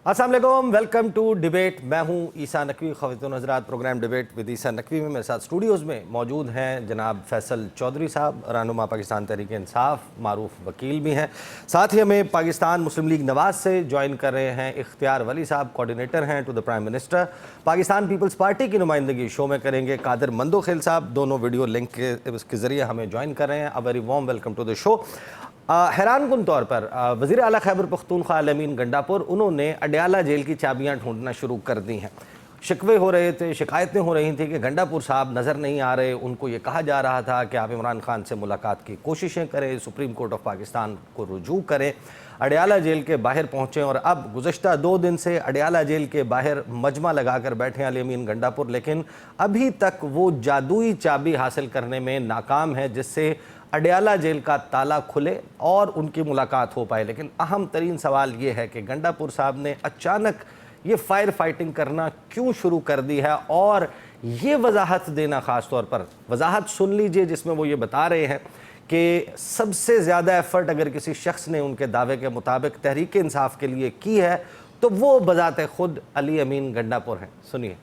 अस्सलाम वालेकुम, welcome to debate. मैं हूं ईसा नकवी। ख़वातीन हज़रात, प्रोग्राम डिबेट विद ईसा नकवी में मेरे साथ स्टूडियोज़ में मौजूद हैं जनाब फैसल चौधरी साहब, रहनुमा पाकिस्तान तहरीक इंसाफ, मारूफ वकील भी हैं। साथ ही हमें पाकिस्तान मुस्लिम लीग नवाज से ज्वाइन कर रहे हैं इख्तियार वली साहब, कोऑर्डिनेटर हैं to the prime minister. Pakistan Peoples Party की नुमाइंदगी शो में करेंगे कादिर मंदोखिल साहब, दोनों वीडियो लिंक के ज़रिए हमें ज्वाइन कर रहे हैं। A very warm welcome to the show. हैरान कुन तौर पर वज़ीर आला खैबर पख्तूनख्वा अली अमीन गंडापुर, उन्होंने अडयाला जेल की चाबियां ढूंढना शुरू कर दी हैं। शिकवे हो रहे थे, शिकायतें हो रही थी कि गंडापुर साहब नज़र नहीं आ रहे। उनको ये कहा जा रहा था कि आप इमरान खान से मुलाकात की कोशिशें करें, सुप्रीम कोर्ट ऑफ पाकिस्तान को रुजू करें। अडयाला जेल के बाहर पहुँचे और अब गुज़श्ता 2 दिन से अडयाला जेल के बाहर मजमा लगा कर बैठे हैं अली अमीन गंडापुर, लेकिन अभी तक वो जादुई चाबी हासिल करने में नाकाम है जिससे अडयाला जेल का ताला खुले और उनकी मुलाकात हो पाए। लेकिन अहम तरीन सवाल ये है कि गंडापुर साहब ने अचानक ये फायर फाइटिंग करना क्यों शुरू कर दी है, और ये वजाहत देना, ख़ास तौर पर वजाहत सुन लीजिए जिसमें वो ये बता रहे हैं कि सबसे ज़्यादा एफ़र्ट अगर किसी शख्स ने उनके दावे के मुताबिक तहरीक इंसाफ के लिए की है तो वो बजाते खुद अली अमीन गंडापुर हैं। सुनिए।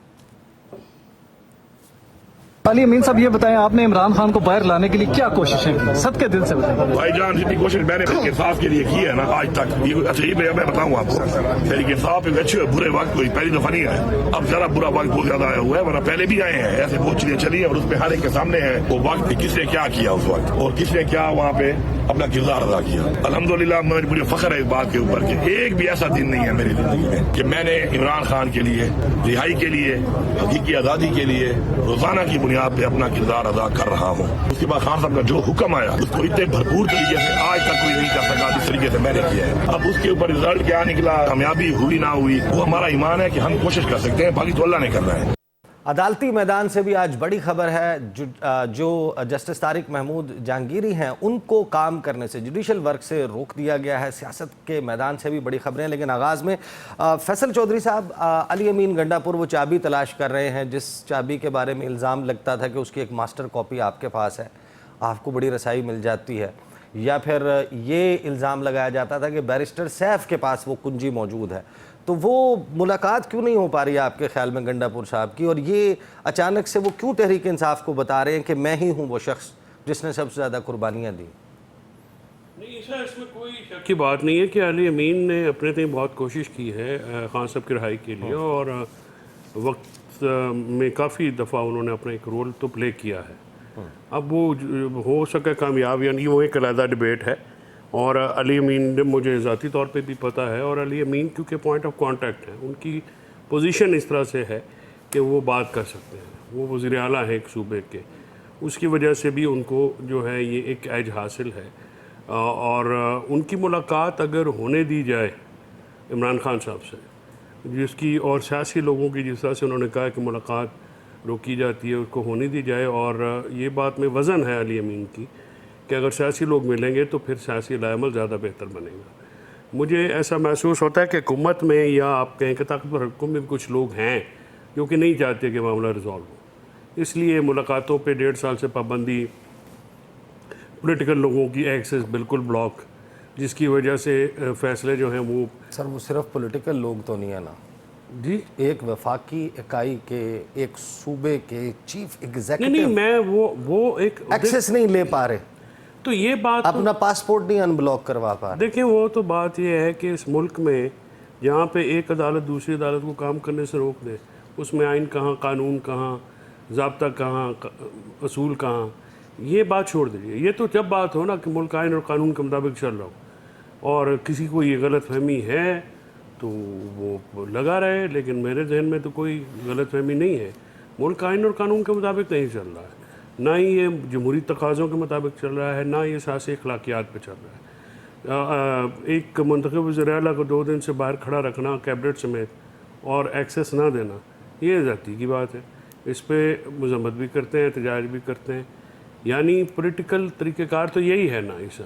अली अमीन साहब, ये बताएं, आपने इमरान खान को बाहर लाने के लिए क्या कोशिशें की? सद के दिल से बताएं। भाईजान, जितनी कोशिश मैंने तहरीक इंसाफ के लिए की है ना आज तक, ये अच्छा ये मैं बताऊँ आपको, तहरीक इंसाफ एक अच्छे बुरे वक्त कोई पहली दफा नहीं है। अब जरा बुरा वक्त बहुत ज्यादा आया हुआ है, वरना पहले भी आए हैं, ऐसे बहुत चीजें चली है और उसमें हर एक के सामने है वो वक्त किसने क्या किया उस वक्त और किसने क्या वहाँ पे अपना किरदार अदा किया। अल्हम्दुलिल्लाह मुझे फख्र है इस बात के ऊपर कि एक भी ऐसा दिन नहीं है मेरी जिंदगी में कि मैंने इमरान खान के लिए, रिहाई के लिए, हकीकी आज़ादी के लिए रोजाना की बुनियाद पे अपना किरदार अदा कर रहा हूँ। उसके बाद खान साहब का जो हुक्म आया उसको इतने भरपूर तरीके से आज तक कोई नहीं कर सका जिस तरीके से मैंने किया है। अब उसके ऊपर रिजल्ट क्या निकला, कामयाबी हुई ना हुई, वो हमारा ईमान है कि हम कोशिश कर सकते हैं, बाकी तो अल्लाह ने करना है। अदालती मैदान से भी आज बड़ी खबर है। जो जस्टिस तारिक महमूद जहांगीरी हैं उनको काम करने से, जुडिशल वर्क से रोक दिया गया है। सियासत के मैदान से भी बड़ी खबरें हैं, लेकिन आगाज़ में फैसल चौधरी साहब, अली अमीन गंडापुर वो चाबी तलाश कर रहे हैं जिस चाबी के बारे में इल्ज़ाम लगता था कि उसकी एक मास्टर कॉपी आपके पास है, आपको बड़ी रसाई मिल जाती है, या फिर ये इल्ज़ाम लगाया जाता था कि बैरिस्टर सैफ के पास वो कुंजी मौजूद है। तो वो मुलाकात क्यों नहीं हो पा रही है आपके ख्याल में गंडापुर साहब की, और ये अचानक से वो क्यों तहरीक इंसाफ को बता रहे हैं कि मैं ही हूँ वो शख्स जिसने सबसे ज़्यादा कुर्बानियाँ दी? नहीं, इसमें कोई शक की बात नहीं है कि अली अमीन ने अपने तक बहुत कोशिश की है खान साहब की रिहाई के लिए, और वक्त में काफ़ी दफ़ा उन्होंने अपना एक रोल तो प्ले किया है। अब वो हो सके कामयाब या नहीं, वो एक अलग डिबेट है। और अली अमीन मुझे ज़ाती तौर पे भी पता है, और अली अमीन क्योंकि पॉइंट ऑफ कांटेक्ट है, उनकी पोजीशन इस तरह से है कि वो बात कर सकते हैं, वो वज़ीर आला है एक सूबे के, उसकी वजह से भी उनको जो है ये एक एज हासिल है। और उनकी मुलाकात अगर होने दी जाए इमरान खान साहब से, जिसकी और सियासी लोगों की जिस तरह से उन्होंने कहा कि मुलाकात रोकी जाती है, उसको होने दी जाए। और ये बात में वज़न है अली अमीन की कि अगर सियासी लोग मिलेंगे तो फिर सियासी लाएमल ज़्यादा बेहतर बनेगा। मुझे ऐसा महसूस होता है कि हुकूमत में, या आप कहें कि ताकतवर हुकूमत में कुछ लोग हैं जो कि नहीं चाहते कि मामला रिजॉल्व हो, इसलिए मुलाकातों पे 1.5 साल से पाबंदी, पॉलिटिकल लोगों की एक्सेस बिल्कुल ब्लॉक, जिसकी वजह से फ़ैसले जो हैं वो सर, वो सिर्फ पॉलिटिकल लोग तो नहीं है ना जी, एक वफाकी इकाई के, एक सूबे के चीफ एग्जीक्यूटिव नहीं, मैं वो एक एक्सेस नहीं ले पा रहे, तो ये बात अपना पासपोर्ट नहीं अनब्लॉक करवा पा रहे। देखिए, वो तो बात ये है कि इस मुल्क में जहाँ पे एक अदालत दूसरी अदालत को काम करने से रोक दे, उसमें आइन कहाँ, कानून कहाँ, ज़ाब्ता कहाँ, असूल कहाँ, ये बात छोड़ दीजिए। ये तो जब बात हो ना कि मुल्क आइन और कानून के मुताबिक चल रहा हो और किसी को ये गलत फहमी है तो वो लगा रहे, लेकिन मेरे जहन में तो कोई गलत फहमी नहीं है। मुल्क आइन और कानून के मुताबिक नहीं चल रहा है, ना ही ये जमहूरी तकाज़ों के मुताबिक चल रहा है, ना ये सियासी अखलाकियात पे चल रहा है। एक मुंतखब वज़ीर आला को 2 दिन से बाहर खड़ा रखना कैबिनेट समेत और एक्सेस ना देना, ये ज़ाती की बात है। इस पर मजम्मत भी करते हैं, एहतजाज भी करते हैं। यानी पॉलिटिकल तरीक़ेकार तो यही है ना ऐसा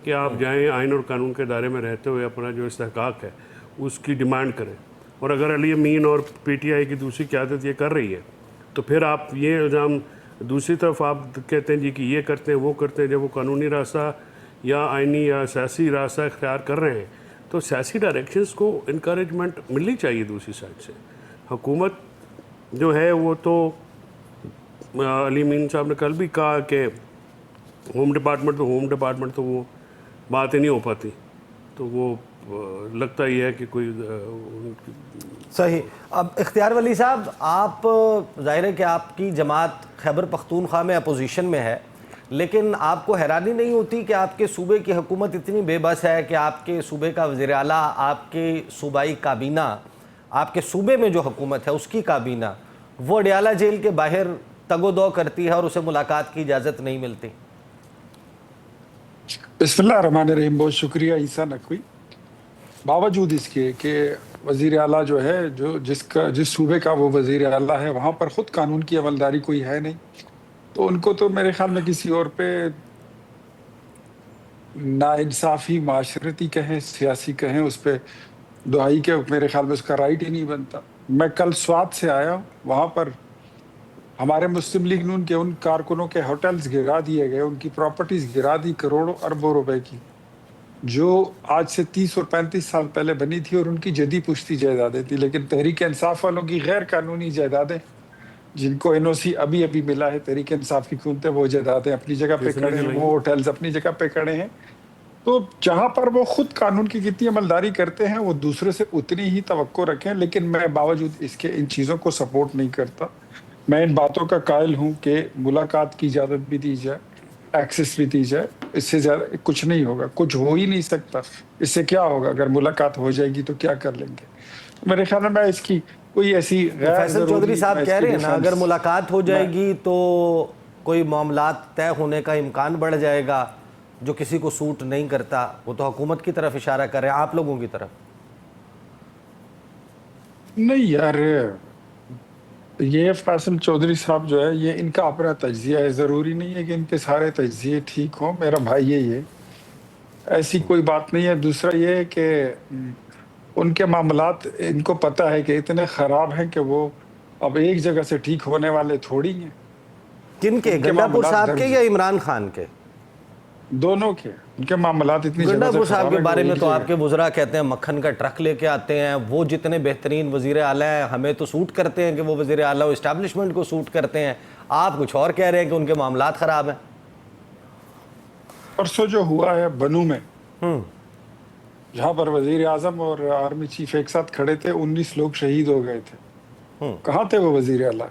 कि आप जाएँ आइन और कानून के दायरे में रहते हुए अपना जो इस्तेहकाक है उसकी डिमांड करें। और अगर अली अमीन और PTI की दूसरी क़यादत ये कर रही है तो फिर आप ये इल्ज़ाम दूसरी तरफ आप कहते हैं जी कि ये करते हैं वो करते हैं, जब वो कानूनी रास्ता या आइनी या सियासी रास्ता इख्तियार कर रहे हैं तो सियासी डायरेक्शंस को इनकरेजमेंट मिलनी चाहिए दूसरी साइड से। हुकूमत जो है वो तो अली मीन साहब ने कल भी कहा कि होम डिपार्टमेंट तो वो बात ही नहीं हो पाती, तो वो लगता ही है कि कोई सही। अब इख्तियार वली साहब, आप जाहिर है कि आपकी जमात खैबर पख्तूनख्वा में अपोजिशन में है, लेकिन आपको हैरानी नहीं होती कि आपके सूबे की हुकूमत इतनी बेबस है कि आपके सूबे का वज़ीर आला, आपके सूबाई काबीना, आपके सूबे में जो हुकूमत है उसकी काबीना, वो अडयाला जेल के बाहर तगोदो करती है और उसे मुलाकात की इजाज़त नहीं मिलती? बिस्मिल्लाहिर्रहमानिर्रहीम। बहुत शुक्रिया ईसा नकवी। बावजूद इसके कि वज़ीर आला जो है, जिस सूबे का वो वज़ीर आला है, वहाँ पर ख़ुद कानून की अमलदारी कोई है नहीं, तो उनको तो मेरे ख्याल में किसी और पे नाइंसाफ़ी माशरती कहें, सियासी कहें, उस पर दुहाई के मेरे ख्याल में उसका राइट ही नहीं बनता। मैं कल स्वात से आया हूँ, वहाँ पर हमारे मुस्लिम लीग नून के उन कारकुनों के होटल्स गिरा दिए गए, उनकी प्रॉपर्टीज़ गिरा दी करोड़ों अरबों रुपए की, जो आज से 30 और 35 साल पहले बनी थी और उनकी जदी पुश्ती जायदादें थी। लेकिन तहरीक इंसाफ वालों की गैर कानूनी जायदादें, जिनको एनओसी अभी अभी मिला है तहरीक इंसाफ की खून, वो जायदादें अपनी जगह पे खड़े हैं, वो होटल्स अपनी जगह पे खड़े हैं। तो जहां पर वो खुद कानून की कितनी अमलदारी करते हैं, वो दूसरे से उतनी ही तवक्को रखें। लेकिन मैं बावजूद इसके इन चीज़ों को सपोर्ट नहीं करता। मैं इन बातों का कायल हूँ कि मुलाकात की इजाज़त भी दी जाए, एक्सेस भी दी जाए, इससे ज़्यादा कुछ नहीं होगा, कुछ हो ही नहीं सकता। इससे क्या होगा? अगर मुलाकात हो जाएगी तो क्या कर लेंगे? मेरे ख्याल में मैं इसकी कोई ऐसी फैसल चौधरी साहब कह रहे हैं ना, अगर मुलाकात हो जाएगी तो कोई मामलात तय होने का इम्कान बढ़ जाएगा, जो किसी को सूट नहीं करता। वो तो हुकूमत की तरफ इशारा कर रहे हैं, आप लोगों की तरफ नहीं। यार, ये फैसल चौधरी साहब जो है, ये इनका अपना तज्जिया है, ज़रूरी नहीं है कि इनके सारे तज्जिए ठीक हों। मेरा भाई यही है, ऐसी कोई बात नहीं है। दूसरा ये है कि उनके मामलात इनको पता है कि इतने ख़राब हैं कि वो अब एक जगह से ठीक होने वाले थोड़ी हैं। किनके? गंडापुर साहब के या इमरान खान के? दोनों के। उनके मामलात इतनी गंडापुर साहब के बारे में तो आपके वुज़रा कहते हैं मक्खन का ट्रक लेके आते हैं, वो जितने बेहतरीन वज़ीर आला हैं, हमें तो सूट करते हैं कि वो वज़ीर आला इस्टेब्लिशमेंट को सूट करते हैं। आप कुछ और कह रहे हैं कि उनके मामलात ख़राब हैं। परसों जो हुआ है बनू में, जहाँ पर वज़ीर आज़म और आर्मी चीफ एक साथ खड़े थे, 19 लोग शहीद हो गए थे। कहाँ थे वो वज़ीर आला?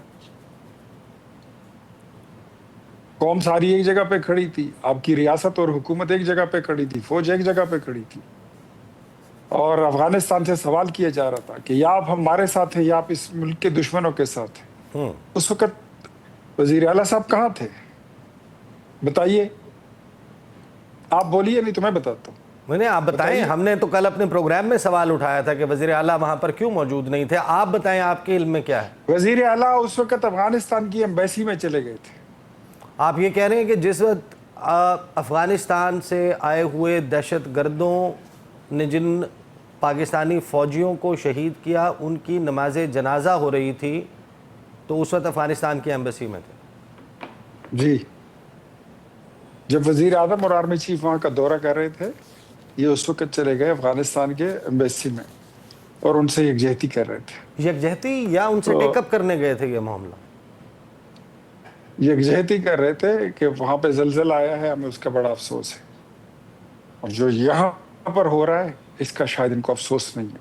कौम सारी एक जगह पे खड़ी थी, आपकी रियासत और हुकूमत एक जगह पे खड़ी थी, फौज एक जगह पे खड़ी थी, और अफगानिस्तान से सवाल किया जा रहा था कि या आप हमारे साथ हैं या आप इस मुल्क के दुश्मनों के साथ हैं। उस वक्त वज़ीर आला साहब कहाँ थे? बताइए, आप बोलिए, नहीं तो मैं बताता हूँ। मैंने आप बताएं, हमने तो कल अपने प्रोग्राम में सवाल उठाया था कि वज़ीर आला वहाँ पर क्यों मौजूद नहीं थे। आप बताएं, आपके इल्म में क्या है? वज़ीर आला उस वक्त अफगानिस्तान की एम्बेसी में चले गए थे। आप ये कह रहे हैं कि जिस वक्त अफ़गानिस्तान से आए हुए दहशत गर्दों ने जिन पाकिस्तानी फ़ौजियों को शहीद किया, उनकी नमाज जनाजा हो रही थी, तो उस वक्त अफ़गानिस्तान की एम्बेसी में थे? जी, जब वज़ीर आज़म और आर्मी चीफ वहाँ का दौरा कर रहे थे, ये उस वक्त चले गए अफ़गानिस्तान के एम्बेसी में और उनसे यकजहती कर रहे थे। यकजहती या उनसे टेकअप करने गए थे? ये मामला यकजहती कर रहे थे कि वहाँ पे ज़लज़ला आया है, हमें उसका बड़ा अफसोस है, और जो यहाँ पर हो रहा है इसका शायद इनको अफसोस नहीं है।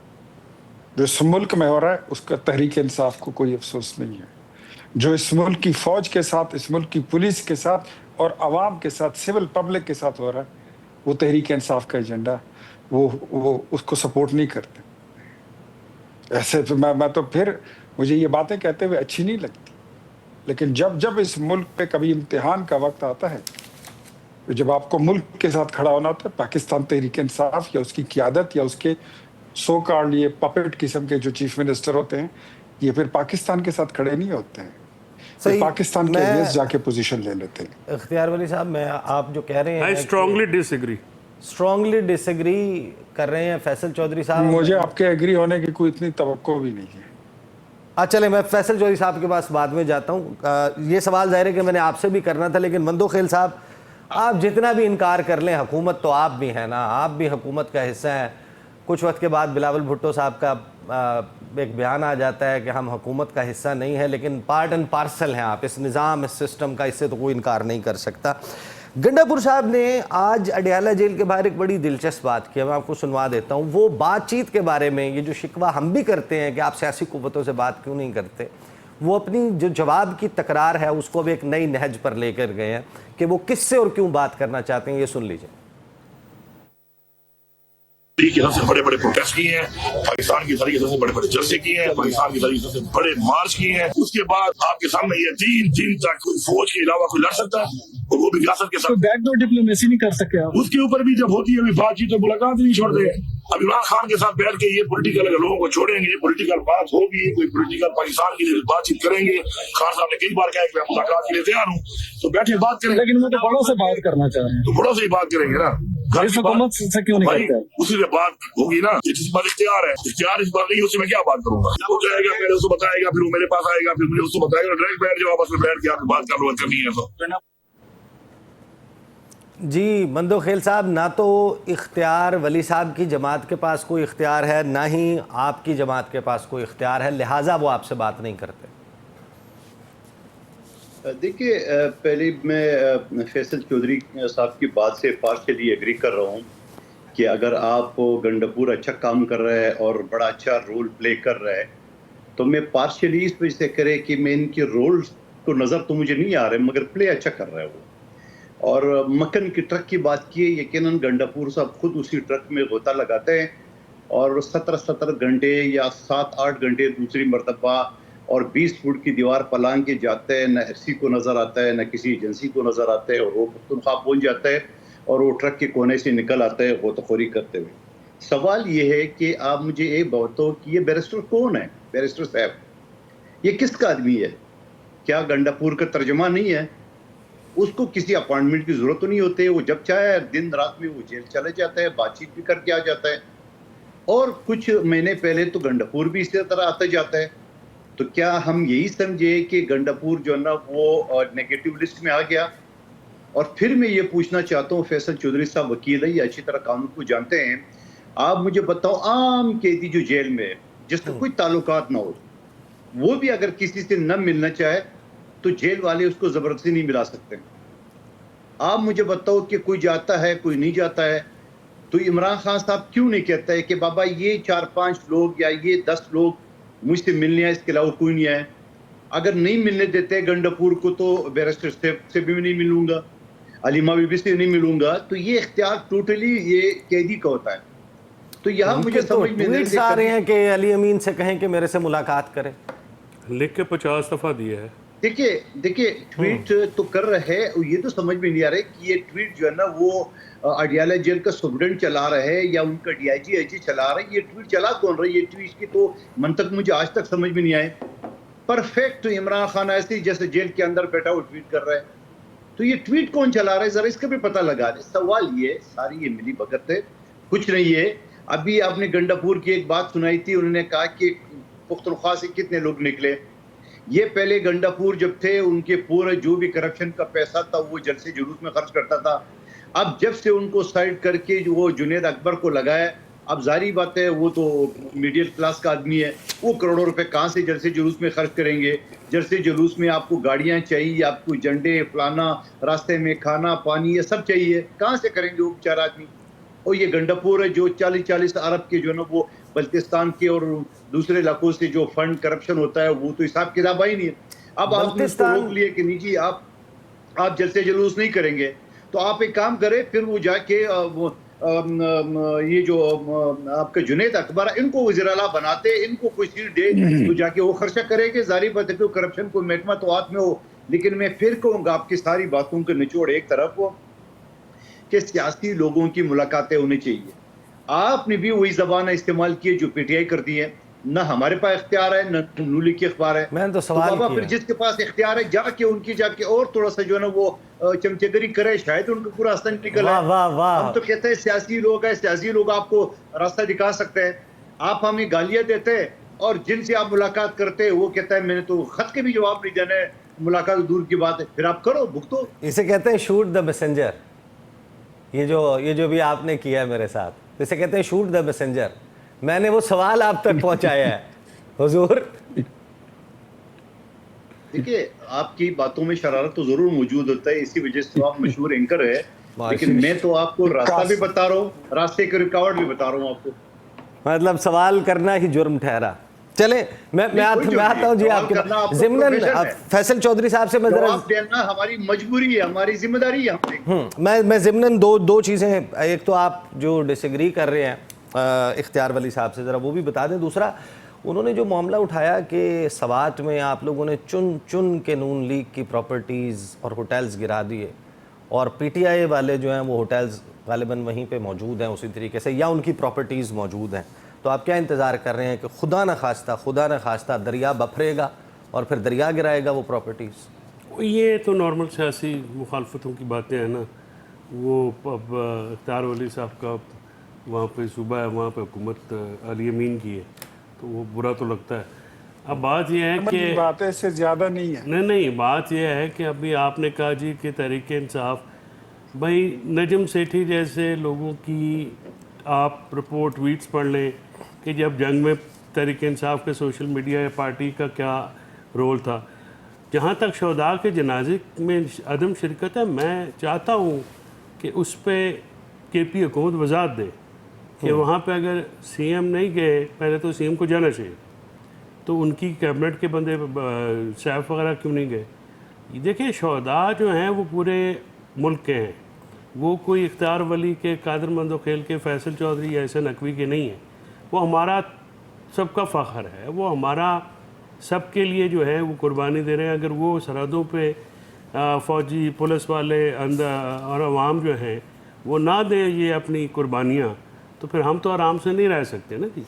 जो इस मुल्क में हो रहा है उसका तहरीक इंसाफ को कोई अफसोस नहीं है। जो इस मुल्क की फ़ौज के साथ, इस मुल्क की पुलिस के साथ और आवाम के साथ, सिविल पब्लिक के साथ हो रहा है, वो तहरीक इंसाफ का एजेंडा, वो उसको सपोर्ट नहीं करते। ऐसे तो मैं तो फिर मुझे ये बातें कहते हुए अच्छी नहीं लगती, लेकिन जब इस मुल्क पे कभी इम्तिहान का वक्त आता है, तो जब आपको मुल्क के साथ खड़ा होना होता है, पाकिस्तान तहरीक इंसाफ या उसकी क़ियादत या उसके सो कॉल्ड ये पपेट किस्म के जो चीफ मिनिस्टर होते हैं, ये फिर पाकिस्तान के साथ खड़े नहीं होते हैं, तो पाकिस्तान के अगेंस्ट जाके पोजीशन ले लेते हैं। इख्तियार वली साहब, मैं आप जो कह रहे हैं, आई स्ट्रांगली डिसएग्री कर रहे हैं फैसल चौधरी साहब। मुझे आपके एग्री होने की कोई इतनी तवक्को भी नहीं है। चले, मैं फैसल चौधरी साहब के पास बाद में जाता हूँ। ये सवाल ज़ाहिर है कि मैंने आपसे भी करना था, लेकिन मंदो खेल साहब, आप जितना भी इनकार कर लें, हुकूमत तो आप भी हैं ना, आप भी हुकूमत का हिस्सा हैं। कुछ वक्त के बाद बिलावल भुट्टो साहब का एक बयान आ जाता है कि हम हुकूमत का हिस्सा नहीं है, लेकिन पार्ट एंड पार्सल हैं आप इस निज़ाम, इस सिस्टम का, इससे तो कोई इनकार नहीं कर सकता। गंडापुर साहब ने आज अडयाला जेल के बाहर एक बड़ी दिलचस्प बात की, मैं आपको सुनवा देता हूँ। वो बातचीत के बारे में, ये जो शिकवा हम भी करते हैं कि आप सियासी कुव्वतों से बात क्यों नहीं करते, वो अपनी जो जवाब की तकरार है उसको भी एक नई नहज पर लेकर गए हैं कि वो किससे और क्यों बात करना चाहते हैं। ये सुन लीजिए। की सबसे बड़े बड़े प्रोटेस्ट किए हैं, पाकिस्तान की तरीके सबसे बड़े बड़े जलसे किए हैं, पाकिस्तान की तरीके सबसे बड़े मार्च किए हैं। उसके बाद आपके सामने ये 3 दिन तक कोई फौज के अलावा कोई लड़ सकता है, और वो भी रियासत के साथ। बैकडोर डिप्लोमेसी नहीं कर सके आप? उसके ऊपर भी जब होती है अभी बातचीत तो मुलाकात नहीं छोड़ते हैं। अब इमरान खान के साथ बैठ के ये पॉलिटिकल लोगों को छोड़ेंगे, पॉलिटिकल बात होगी, कोई पॉलिटिकल पाकिस्तान की बातचीत करेंगे। खान साहब ने कई बार कहा कि मैं मुलाकात के लिए तैयार हूँ, तो बैठे बात करेंगे। लेकिन वो तो बड़ों से बात करना चाह रहे हैं, तो बड़ों से ही बात करेंगे ना, घर इस की हुकूमत से क्यों नहीं भाई करते? उसी से बात होगी ना। जिस बात इख्तियार है, इख्तियार इस बात नहीं, उससे मैं क्या बात करूंगा। वो जाएगा, मेरे उसको बताएगा, फिर वो मेरे पास आएगा, फिर मुझे उसको बताएगा, डायरेक्ट बैठ जाओ आपस में, बैठ के आपकी बात करनी है। तो जी मंदोखेल साहब, ना तो इख्तियार वली साहब की जमात के पास कोई इख्तियार है, ना ही आपकी जमात के पास कोई इख्तियार है, लिहाजा वो आपसे बात नहीं करते। देखिए, पहले मैं फैसल चौधरी साहब की बात से पार्शियली एग्री कर रहा हूँ कि अगर आप गंडापुर अच्छा काम कर रहा है और बड़ा अच्छा रोल प्ले कर रहा है, तो मैं पार्शियली इस वजह से करे कि मैं इनके रोल को नज़र तो मुझे नहीं आ रहे, मगर प्ले अच्छा कर रहा है वो। और मक्कन की ट्रक की बात की है, यकीनन गंडापुर साहब खुद उसी ट्रक में गोता लगाते हैं और 17 घंटे या 7-8 घंटे दूसरी मरतबा और 20 फुट की दीवार पलांग के जाते हैं, न एफसी को नज़र आता है, न किसी एजेंसी को नज़र आता है, और वो पख्तूनख्वा पहुंच जाता है और वो ट्रक के कोने से निकल आता है गोताखोरी करते हुए। सवाल ये है कि आप मुझे ये बताओ कि ये बैरिस्टर कौन है? बैरिस्टर साहब ये किसका आदमी है? क्या गंडापुर का तर्जमा नहीं है? उसको किसी अपॉइंटमेंट की जरूरत तो नहीं होती, वो जब चाहे दिन रात में वो जेल चले जाता है, बातचीत भी करके आ जाता है। और कुछ महीने पहले तो गंडापुर भी इसी तरह आता जाता है। तो क्या हम यही समझे कि गंडापुर जो है ना वो नेगेटिव लिस्ट में आ गया? और फिर मैं ये पूछना चाहता हूँ, फैसल चौधरी साहब वकील है, ये अच्छी तरह कानून को जानते हैं, आप मुझे बताओ, आम कैदी जो जेल में है जिसका कोई ताल्लुकात ना हो, वो भी अगर किसी से न मिलना चाहे तो जेल वाले उसको जबरदस्ती नहीं मिला सकते। आप मुझे बताओ कि कोई जाता है कोई नहीं जाता है, तो इमरान खान साहब क्यों नहीं कहता है कि बाबा ये 4-5 लोग या ये 10 लोग मुझसे मिलने आए, इसके अलावा कोई नहीं आए? अगर नहीं मिलने देते गंडापुर को तो बैरिस्टर से भी नहीं मिलूंगा, अलीमा बीबी से नहीं मिलूंगा। तो ये इख्तियार टोटली ये कैदी का होता है। तो यहाँ मुझे समझ में नहीं आ रहे हैं कि अली अमीन से कहें कि मेरे से मुलाकात करें, लिख के 50 दफ़ा दिया है। देखिए ट्वीट तो कर रहे हैं, ये तो समझ में नहीं आ रहा है कि ये ट्वीट जो है ना वो अडयाला जेल का सुप्रीडेंट चला रहा है या उनका डीआईजी आईजी चला रहा है। ये ट्वीट चला कौन रहा है? ये ट्वीट की तो मंतक मुझे आज तक समझ में नहीं आए। परफेक्ट इमरान खान ऐसे ही जैसे जेल के अंदर बैठा वो ट्वीट कर रहा है, तो ये ट्वीट कौन चला रहा है? जरा इसका भी पता लगा रहे। सवाल ये सारी ये मिली भगत है, कुछ नहीं है। अभी आपने गंडापुर की एक बात सुनाई थी, उन्होंने कहा कि पुख्तनख्वा से कितने लोग निकले। ये पहले गंडापुर जब थे उनके पूरे जो भी करप्शन का पैसा था वो जलसे जुलूस में खर्च करता था। अब जब से उनको साइड करके जो वो जुनेद अकबर को लगाया, अब जारी बात है वो तो मिडिल क्लास का आदमी है, वो करोड़ों रुपए कहाँ से जलसे जुलूस में खर्च करेंगे? जलसे जुलूस में आपको गाड़ियाँ चाहिए, आपको झंडे फलाना, रास्ते में खाना पानी ये सब चाहिए, कहाँ से करेंगे वो बेचारा आदमी? और ये गंडापुर है जो 40-40 अरब के जो है ना वो बल्तिस्तान के और दूसरे इलाकों से जो फंड करप्शन होता है वो तो हिसाब किताब ही नहीं है। अब आपने इसको रोक लिया कि नहीं जी आप जलसे जुलूस नहीं करेंगे, तो आप एक काम करें, फिर वो जाके ये जो आपके जुनेद अकबर इनको वज़ीर-ए-आला बनाते, इनको कोई सीट दे तो जाके वो खर्चा करेंगे। जारी बात है कि करप्शन को महकमा तो हाथ में हो। लेकिन मैं फिर कहूँगा आपकी सारी बातों के निचोड़ एक तरफ हो कि सियासी लोगों की मुलाकातें होनी चाहिए। आपने भी वही ज़बान इस्तेमाल की है जो पीटीआई करती है, ना हमारे पास इख्तियार है न नूली की अखबार है। मैंने तो सवाल बाबा फिर जिसके पास इख्तियार है जाके उनकी जाके और थोड़ा सा जो है ना वो चमचेगरी करे, शायद उनको पूरा रास्ता निकल आए। हम तो कहते हैं सियासी लोग है, सियासी लोग आपको रास्ता दिखा सकते हैं। आप हमें गालियां देते हैं और जिनसे आप मुलाकात करते हैं वो कहता है मैंने तो खत के भी जवाब नहीं देना है, मुलाकात दूर की बात है। फिर आप करो, भुगतो। इसे कहते हैं शूट द मैसेंजर। ये जो भी आपने किया है मेरे साथ, जैसे कहते हैं शूट द मैसेंजर, मैंने वो सवाल आप तक पहुंचाया है हुजूर। देखिए, आपकी बातों में शरारत तो जरूर मौजूद होता है, इसी वजह से तो आप मशहूर एंकर है। लेकिन मैं तो आपको रास्ता भी बता रहा हूँ, रास्ते के रुकावट भी बता रहा हूँ आपको। मतलब सवाल करना ही जुर्म ठहरा। चले मैं आता हूँ जी आपके ज़िम्नन फैसल चौधरी साहब से मैं जरा जवाब देना हमारी मजबूरी है, हमारी जिम्मेदारी है। मैं ज़िम्नन दो चीज़ें, एक तो आप जो डिसएग्री कर रहे हैं इख्तियार वली साहब से, ज़रा वो भी बता दें। दूसरा, उन्होंने जो मामला उठाया कि सवात में आप लोगों ने चुन चुन के नून लीग की प्रॉपर्टीज़ और होटल्स गिरा दिए, और पीटीआई वाले जो हैं वो होटल्स गालिबन वहीं पे मौजूद हैं उसी तरीके से, या उनकी प्रॉपर्टीज़ मौजूद हैं। तो आप क्या इंतज़ार कर रहे हैं कि खुदा न खास्ता दरिया बफरेगा और फिर दरिया गिराएगा वो प्रॉपर्टीज़? ये तो नॉर्मल सियासी मुखालफतों की बातें हैं ना। वो अब इख्तियार वली साहब का वहाँ पे सूबा है, वहाँ पे हुकूमत अली अमीन की है, तो वो बुरा तो लगता है। अब बात यह है कि बात इससे ज़्यादा नहीं है। नहीं, बात यह है कि अभी आपने कहा जी कि तहरीक इंसाफ, भाई नजम सेठी जैसे लोगों की आप रिपोर्ट ट्वीट्स पढ़ लें कि जब जंग में तहरीक इंसाफ के सोशल मीडिया या पार्टी का क्या रोल था। जहाँ तक शहदा के जनाजे में अदम शिरकत है, मैं चाहता हूँ कि उस पर KP हुकूमत वजाहत दे कि वहाँ पे अगर CM नहीं गए, पहले तो CM को जाना चाहिए, तो उनकी कैबिनेट के बंदे सैफ वगैरह क्यों नहीं गए? देखिए, शहदा जो हैं वो पूरे मुल्क के हैं, वो कोई इख्तियार वली के, कादर मंदोखेल के, फैसल चौधरी या ऐसे नकवी के नहीं हैं। वो हमारा सबका फ़ख्र है, वो हमारा सबके लिए जो है वो कुर्बानी दे रहे हैं। अगर वो सरहदों पे फ़ौजी, पुलिस वाले, अंदर और अवाम जो हैं वो ना दें ये अपनी कुर्बानियाँ, तो फिर हम तो आराम से नहीं रह सकते ना जी।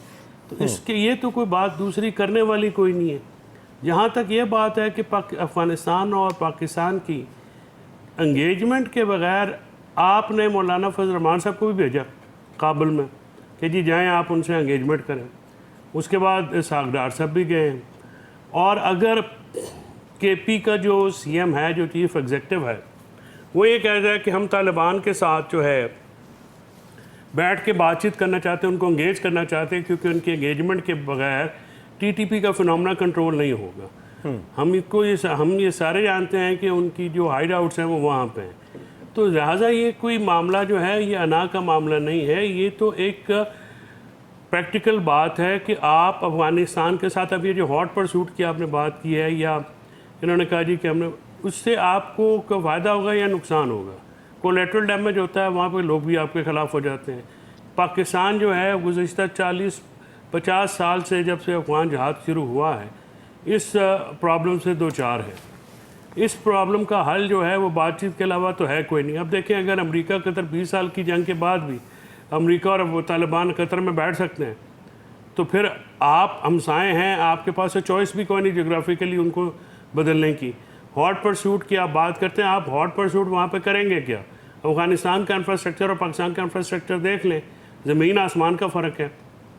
तो इसके ये तो कोई बात दूसरी करने वाली कोई नहीं है। जहाँ तक ये बात है कि अफ़गानिस्तान और पाकिस्तान की एंगेजमेंट के बग़ैर आपने मौलाना फजल रहमान साहब को भी भेजा काबुल में कि जी जाएं आप उनसे एंगेजमेंट करें। उसके बाद इसहाक डार साहब भी गए हैं। और अगर KP का जो CM है, जो चीफ़ एग्जीक्यूटिव है, वो ये कह रहा है कि हम तालिबान के साथ जो है बैठ के बातचीत करना चाहते हैं, उनको एंगेज करना चाहते हैं, क्योंकि उनके एंगेजमेंट के बगैर TTP का फिनोमेना कंट्रोल नहीं होगा। हम ये सारे जानते हैं कि उनकी जो हाइड आउट्स हैं वो वहाँ पे हैं। तो लिहाजा ये कोई मामला जो है ये अना का मामला नहीं है, ये तो एक प्रैक्टिकल बात है कि आप अफ़गानिस्तान के साथ, अब ये जो हॉट परसूट की आपने बात की है, या इन्होंने कहा जी कि हमने, उससे आपको फ़ायदा होगा या नुकसान होगा? कोलेटरल डैमेज होता है, वहाँ पे लोग भी आपके ख़िलाफ़ हो जाते हैं। पाकिस्तान जो है गुज़श्ता 40-50 साल से, जब से अफ़गान जहाद शुरू हुआ है, इस प्रॉब्लम से दो चार है। इस प्रॉब्लम का हल जो है वो बातचीत के अलावा तो है कोई नहीं। अब देखें, अगर अमेरिका कतर 20 साल की जंग के बाद भी अमेरिका और वो तालिबान कतर में बैठ सकते हैं, तो फिर आप हमसाए हैं, आपके पास चॉइस भी कोई नहीं जोग्राफिकली उनको बदलने की। हॉट परसूट की आप बात करते हैं, आप हॉट परसूट वहाँ पे करेंगे क्या? अफ़गानिस्तान का इंफ्रास्ट्रक्चर और पाकिस्तान का इंफ्रास्ट्रक्चर देख लें, ज़मीन आसमान का फ़र्क है।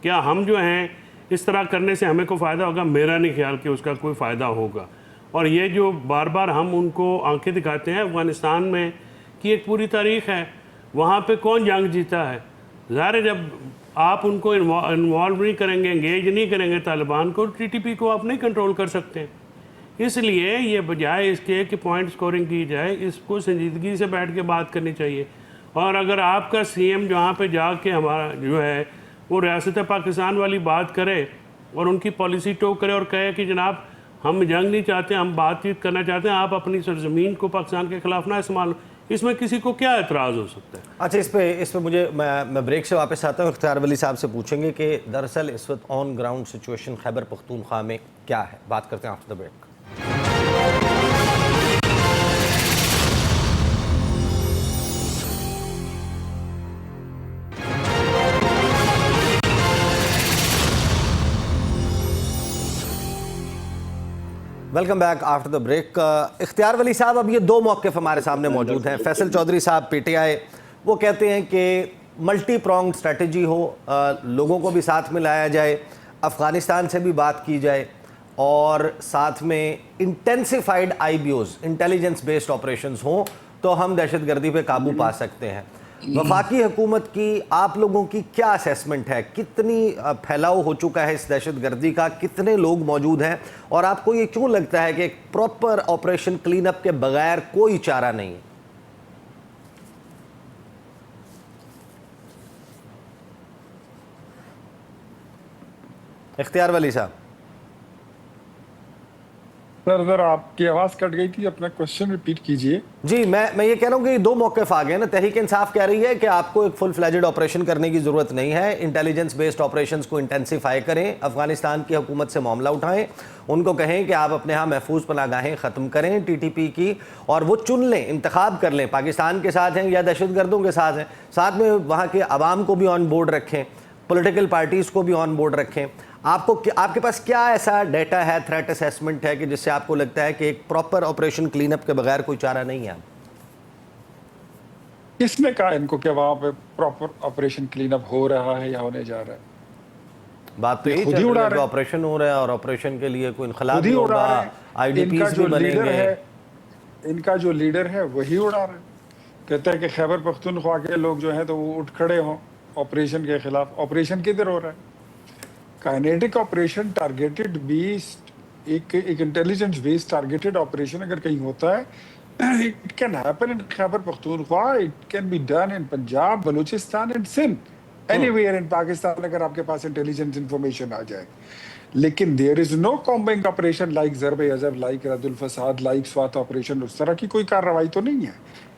क्या हम जो हैं इस तरह करने से हमें कोई फ़ायदा होगा? मेरा नहीं ख्याल कि उसका कोई फ़ायदा होगा। और ये जो बार बार हम उनको आंखें दिखाते हैं अफ़गानिस्तान में कि एक पूरी तारीख़ है, वहाँ पे कौन जंग जीता है। ज़ाहिर है जब आप उनको इन्वॉल्व नहीं करेंगे, एंगेज नहीं करेंगे तालिबान को, TTP को आप नहीं कंट्रोल कर सकते। इसलिए ये बजाय इसके कि पॉइंट स्कोरिंग की जाए, इसको संजीदगी से बैठ के बात करनी चाहिए। और अगर आपका CM जहाँ पे जाके हमारा जो है वो रियासत पाकिस्तान वाली बात करे और उनकी पॉलिसी टोक करे और कहे कि जनाब हम जंग नहीं चाहते, हम बातचीत करना चाहते हैं, आप अपनी सरजमीन को पाकिस्तान के ख़िलाफ़ ना इस्तेमाल, इसमें किसी को क्या एतराज़ हो सकता है? अच्छा, इस पे मुझे मैं ब्रेक से वापस आता हूँ। इख्तियार वली साहब से पूछेंगे कि दरअसल इस वक्त on ground situation Khyber Pakhtunkhwa में क्या है। बात करते हैं after the break. Welcome back after the break. Ikhtiar Wali साहब, अब ये दो मौक़िफ़ हमारे सामने मौजूद हैं। फैसल चौधरी साहब PTI, वो कहते हैं कि मल्टी प्रोंग्ड स्ट्रेटजी हो, लोगों को भी साथ में लाया जाए, अफ़गानिस्तान से भी बात की जाए और साथ में intensified IBOs, intelligence based operations हों, तो हम दहशतगर्दी पे काबू पा सकते हैं। वफाकी हुकूमत की आप लोगों की क्या असेसमेंट है, कितनी फैलाव हो चुका है इस दहशतगर्दी का, कितने लोग मौजूद हैं, और आपको ये क्यों लगता है कि एक प्रॉपर ऑपरेशन क्लीन अप के बगैर कोई चारा नहीं है? इख्तियार वली साहब। सर आपकी आवाज कट गई थी, अपना क्वेश्चन रिपीट कीजिए। जी, मैं ये कह रहा हूँ कि दो मौक़िफ़ आ गए ना। तहरीक इंसाफ कह रही है कि आपको एक फुल फ्लेजेड ऑपरेशन करने की ज़रूरत नहीं है, इंटेलिजेंस बेस्ड ऑपरेशंस को इंटेंसिफाई करें, अफगानिस्तान की हुकूमत से मामला उठाएं, उनको कहें कि आप अपने यहाँ महफूज पनागाहें ख़त्म करें TTP की, और वो चुन लें, इंतखाब कर लें, पाकिस्तान के साथ हैं या दहशतगर्दों के साथ हैं, साथ में वहाँ के अवाम को भी ऑन बोर्ड रखें, पॉलिटिकल पार्टीज़ को भी ऑन बोर्ड रखें। आपके पास क्या ऐसा डेटा है, थ्रेट असेसमेंट है कि जिससे आपको लगता है कि एक प्रॉपर ऑपरेशन क्लीन अप के बगैर कोई चारा नहीं है? किसने कहा इनको कि वहां पे प्रॉपर ऑपरेशन क्लीन अप हो रहा है या होने जा रहा है? बात तो यही खुद ही चल उड़ा रही है कि रहे हैं। ऑपरेशन हो रहा है और ऑपरेशन के लिए कोई इनकलाब खुद ही भी उड़ा होगा, रहे हैं। इनका IDPs जो भी लीडर बनेंगे। है, इनका जो लीडर है वही उड़ा रहे हैं। कहते हैं कि खैबर पख्तूनख्वा के लोग जो हैं तो वो उठ खड़े हों ऑपरेशन के खिलाफ। ऑपरेशन किधर हो रहा है? काइनेटिक ऑपरेशन, टारगेटेड बेस्ड, एक इंटेलिजेंस बेस्ड टारगेटेड ऑपरेशन अगर कहीं होता है, it can happen in Khyber Pakhtunkhwa, it can be done in Punjab, Balochistan and Sindh, anywhere in Pakistan अगर आपके पास इंटेलिजेंस इंफॉर्मेशन आ जाए। लेकिन there is no combing operation like Zarb Azb, like Raddul Fasaad, like Swat operation, उस तरह की कोई कार्रवाई तो नहीं है।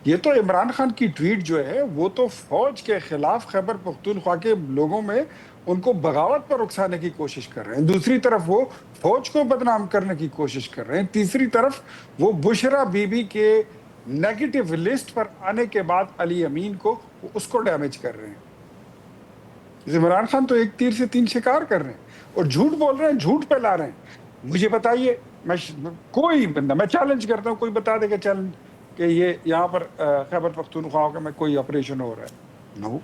ये तो इमरान खान की ट्वीट जो है वो तो फौज के खिलाफ खैबर पख्तूनख्वा के लोगों में उनको बगावत पर उकसाने की कोशिश कर रहे हैं। दूसरी तरफ वो फौज को बदनाम करने की कोशिश कर रहे हैं। तीसरी तरफ वो बुशरा बीबी के नेगेटिव लिस्ट पर आने के बाद अली अमीन को उसको डैमेज कर रहे हैं। इमरान खान तो एक तीर से तीन शिकार कर रहे हैं और झूठ बोल रहे हैं, झूठ फैला रहे हैं। मुझे बताइए, कोई बंदा, मैं चैलेंज करता हूँ, कोई बता देगा चैलेंज कि ये यहाँ पर खैबर पख्तूनख्वा में कोई ऑपरेशन हो रहा है? नो।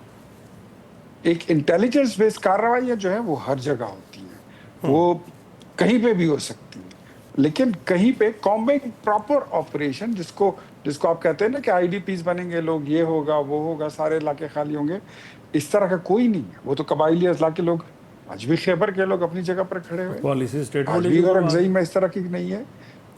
एक इंटेलिजेंस बेस्ड कार्रवाई जो है वो हर जगह होती है, वो कहीं पे भी हो सकती है, लेकिन कहीं पे कॉम्बिंग प्रॉपर ऑपरेशन, जिसको आप कहते हैं ना कि IDPs बनेंगे लोग, ये होगा वो होगा, सारे इलाके खाली होंगे, इस तरह का कोई नहीं है। वो तो कबाइली अजला के लोग, आज भी खैबर के लोग अपनी जगह पर खड़े हुए, पॉलिसी आज स्टेटमेंट भी औरंगज़ई में इस तरह की नहीं है।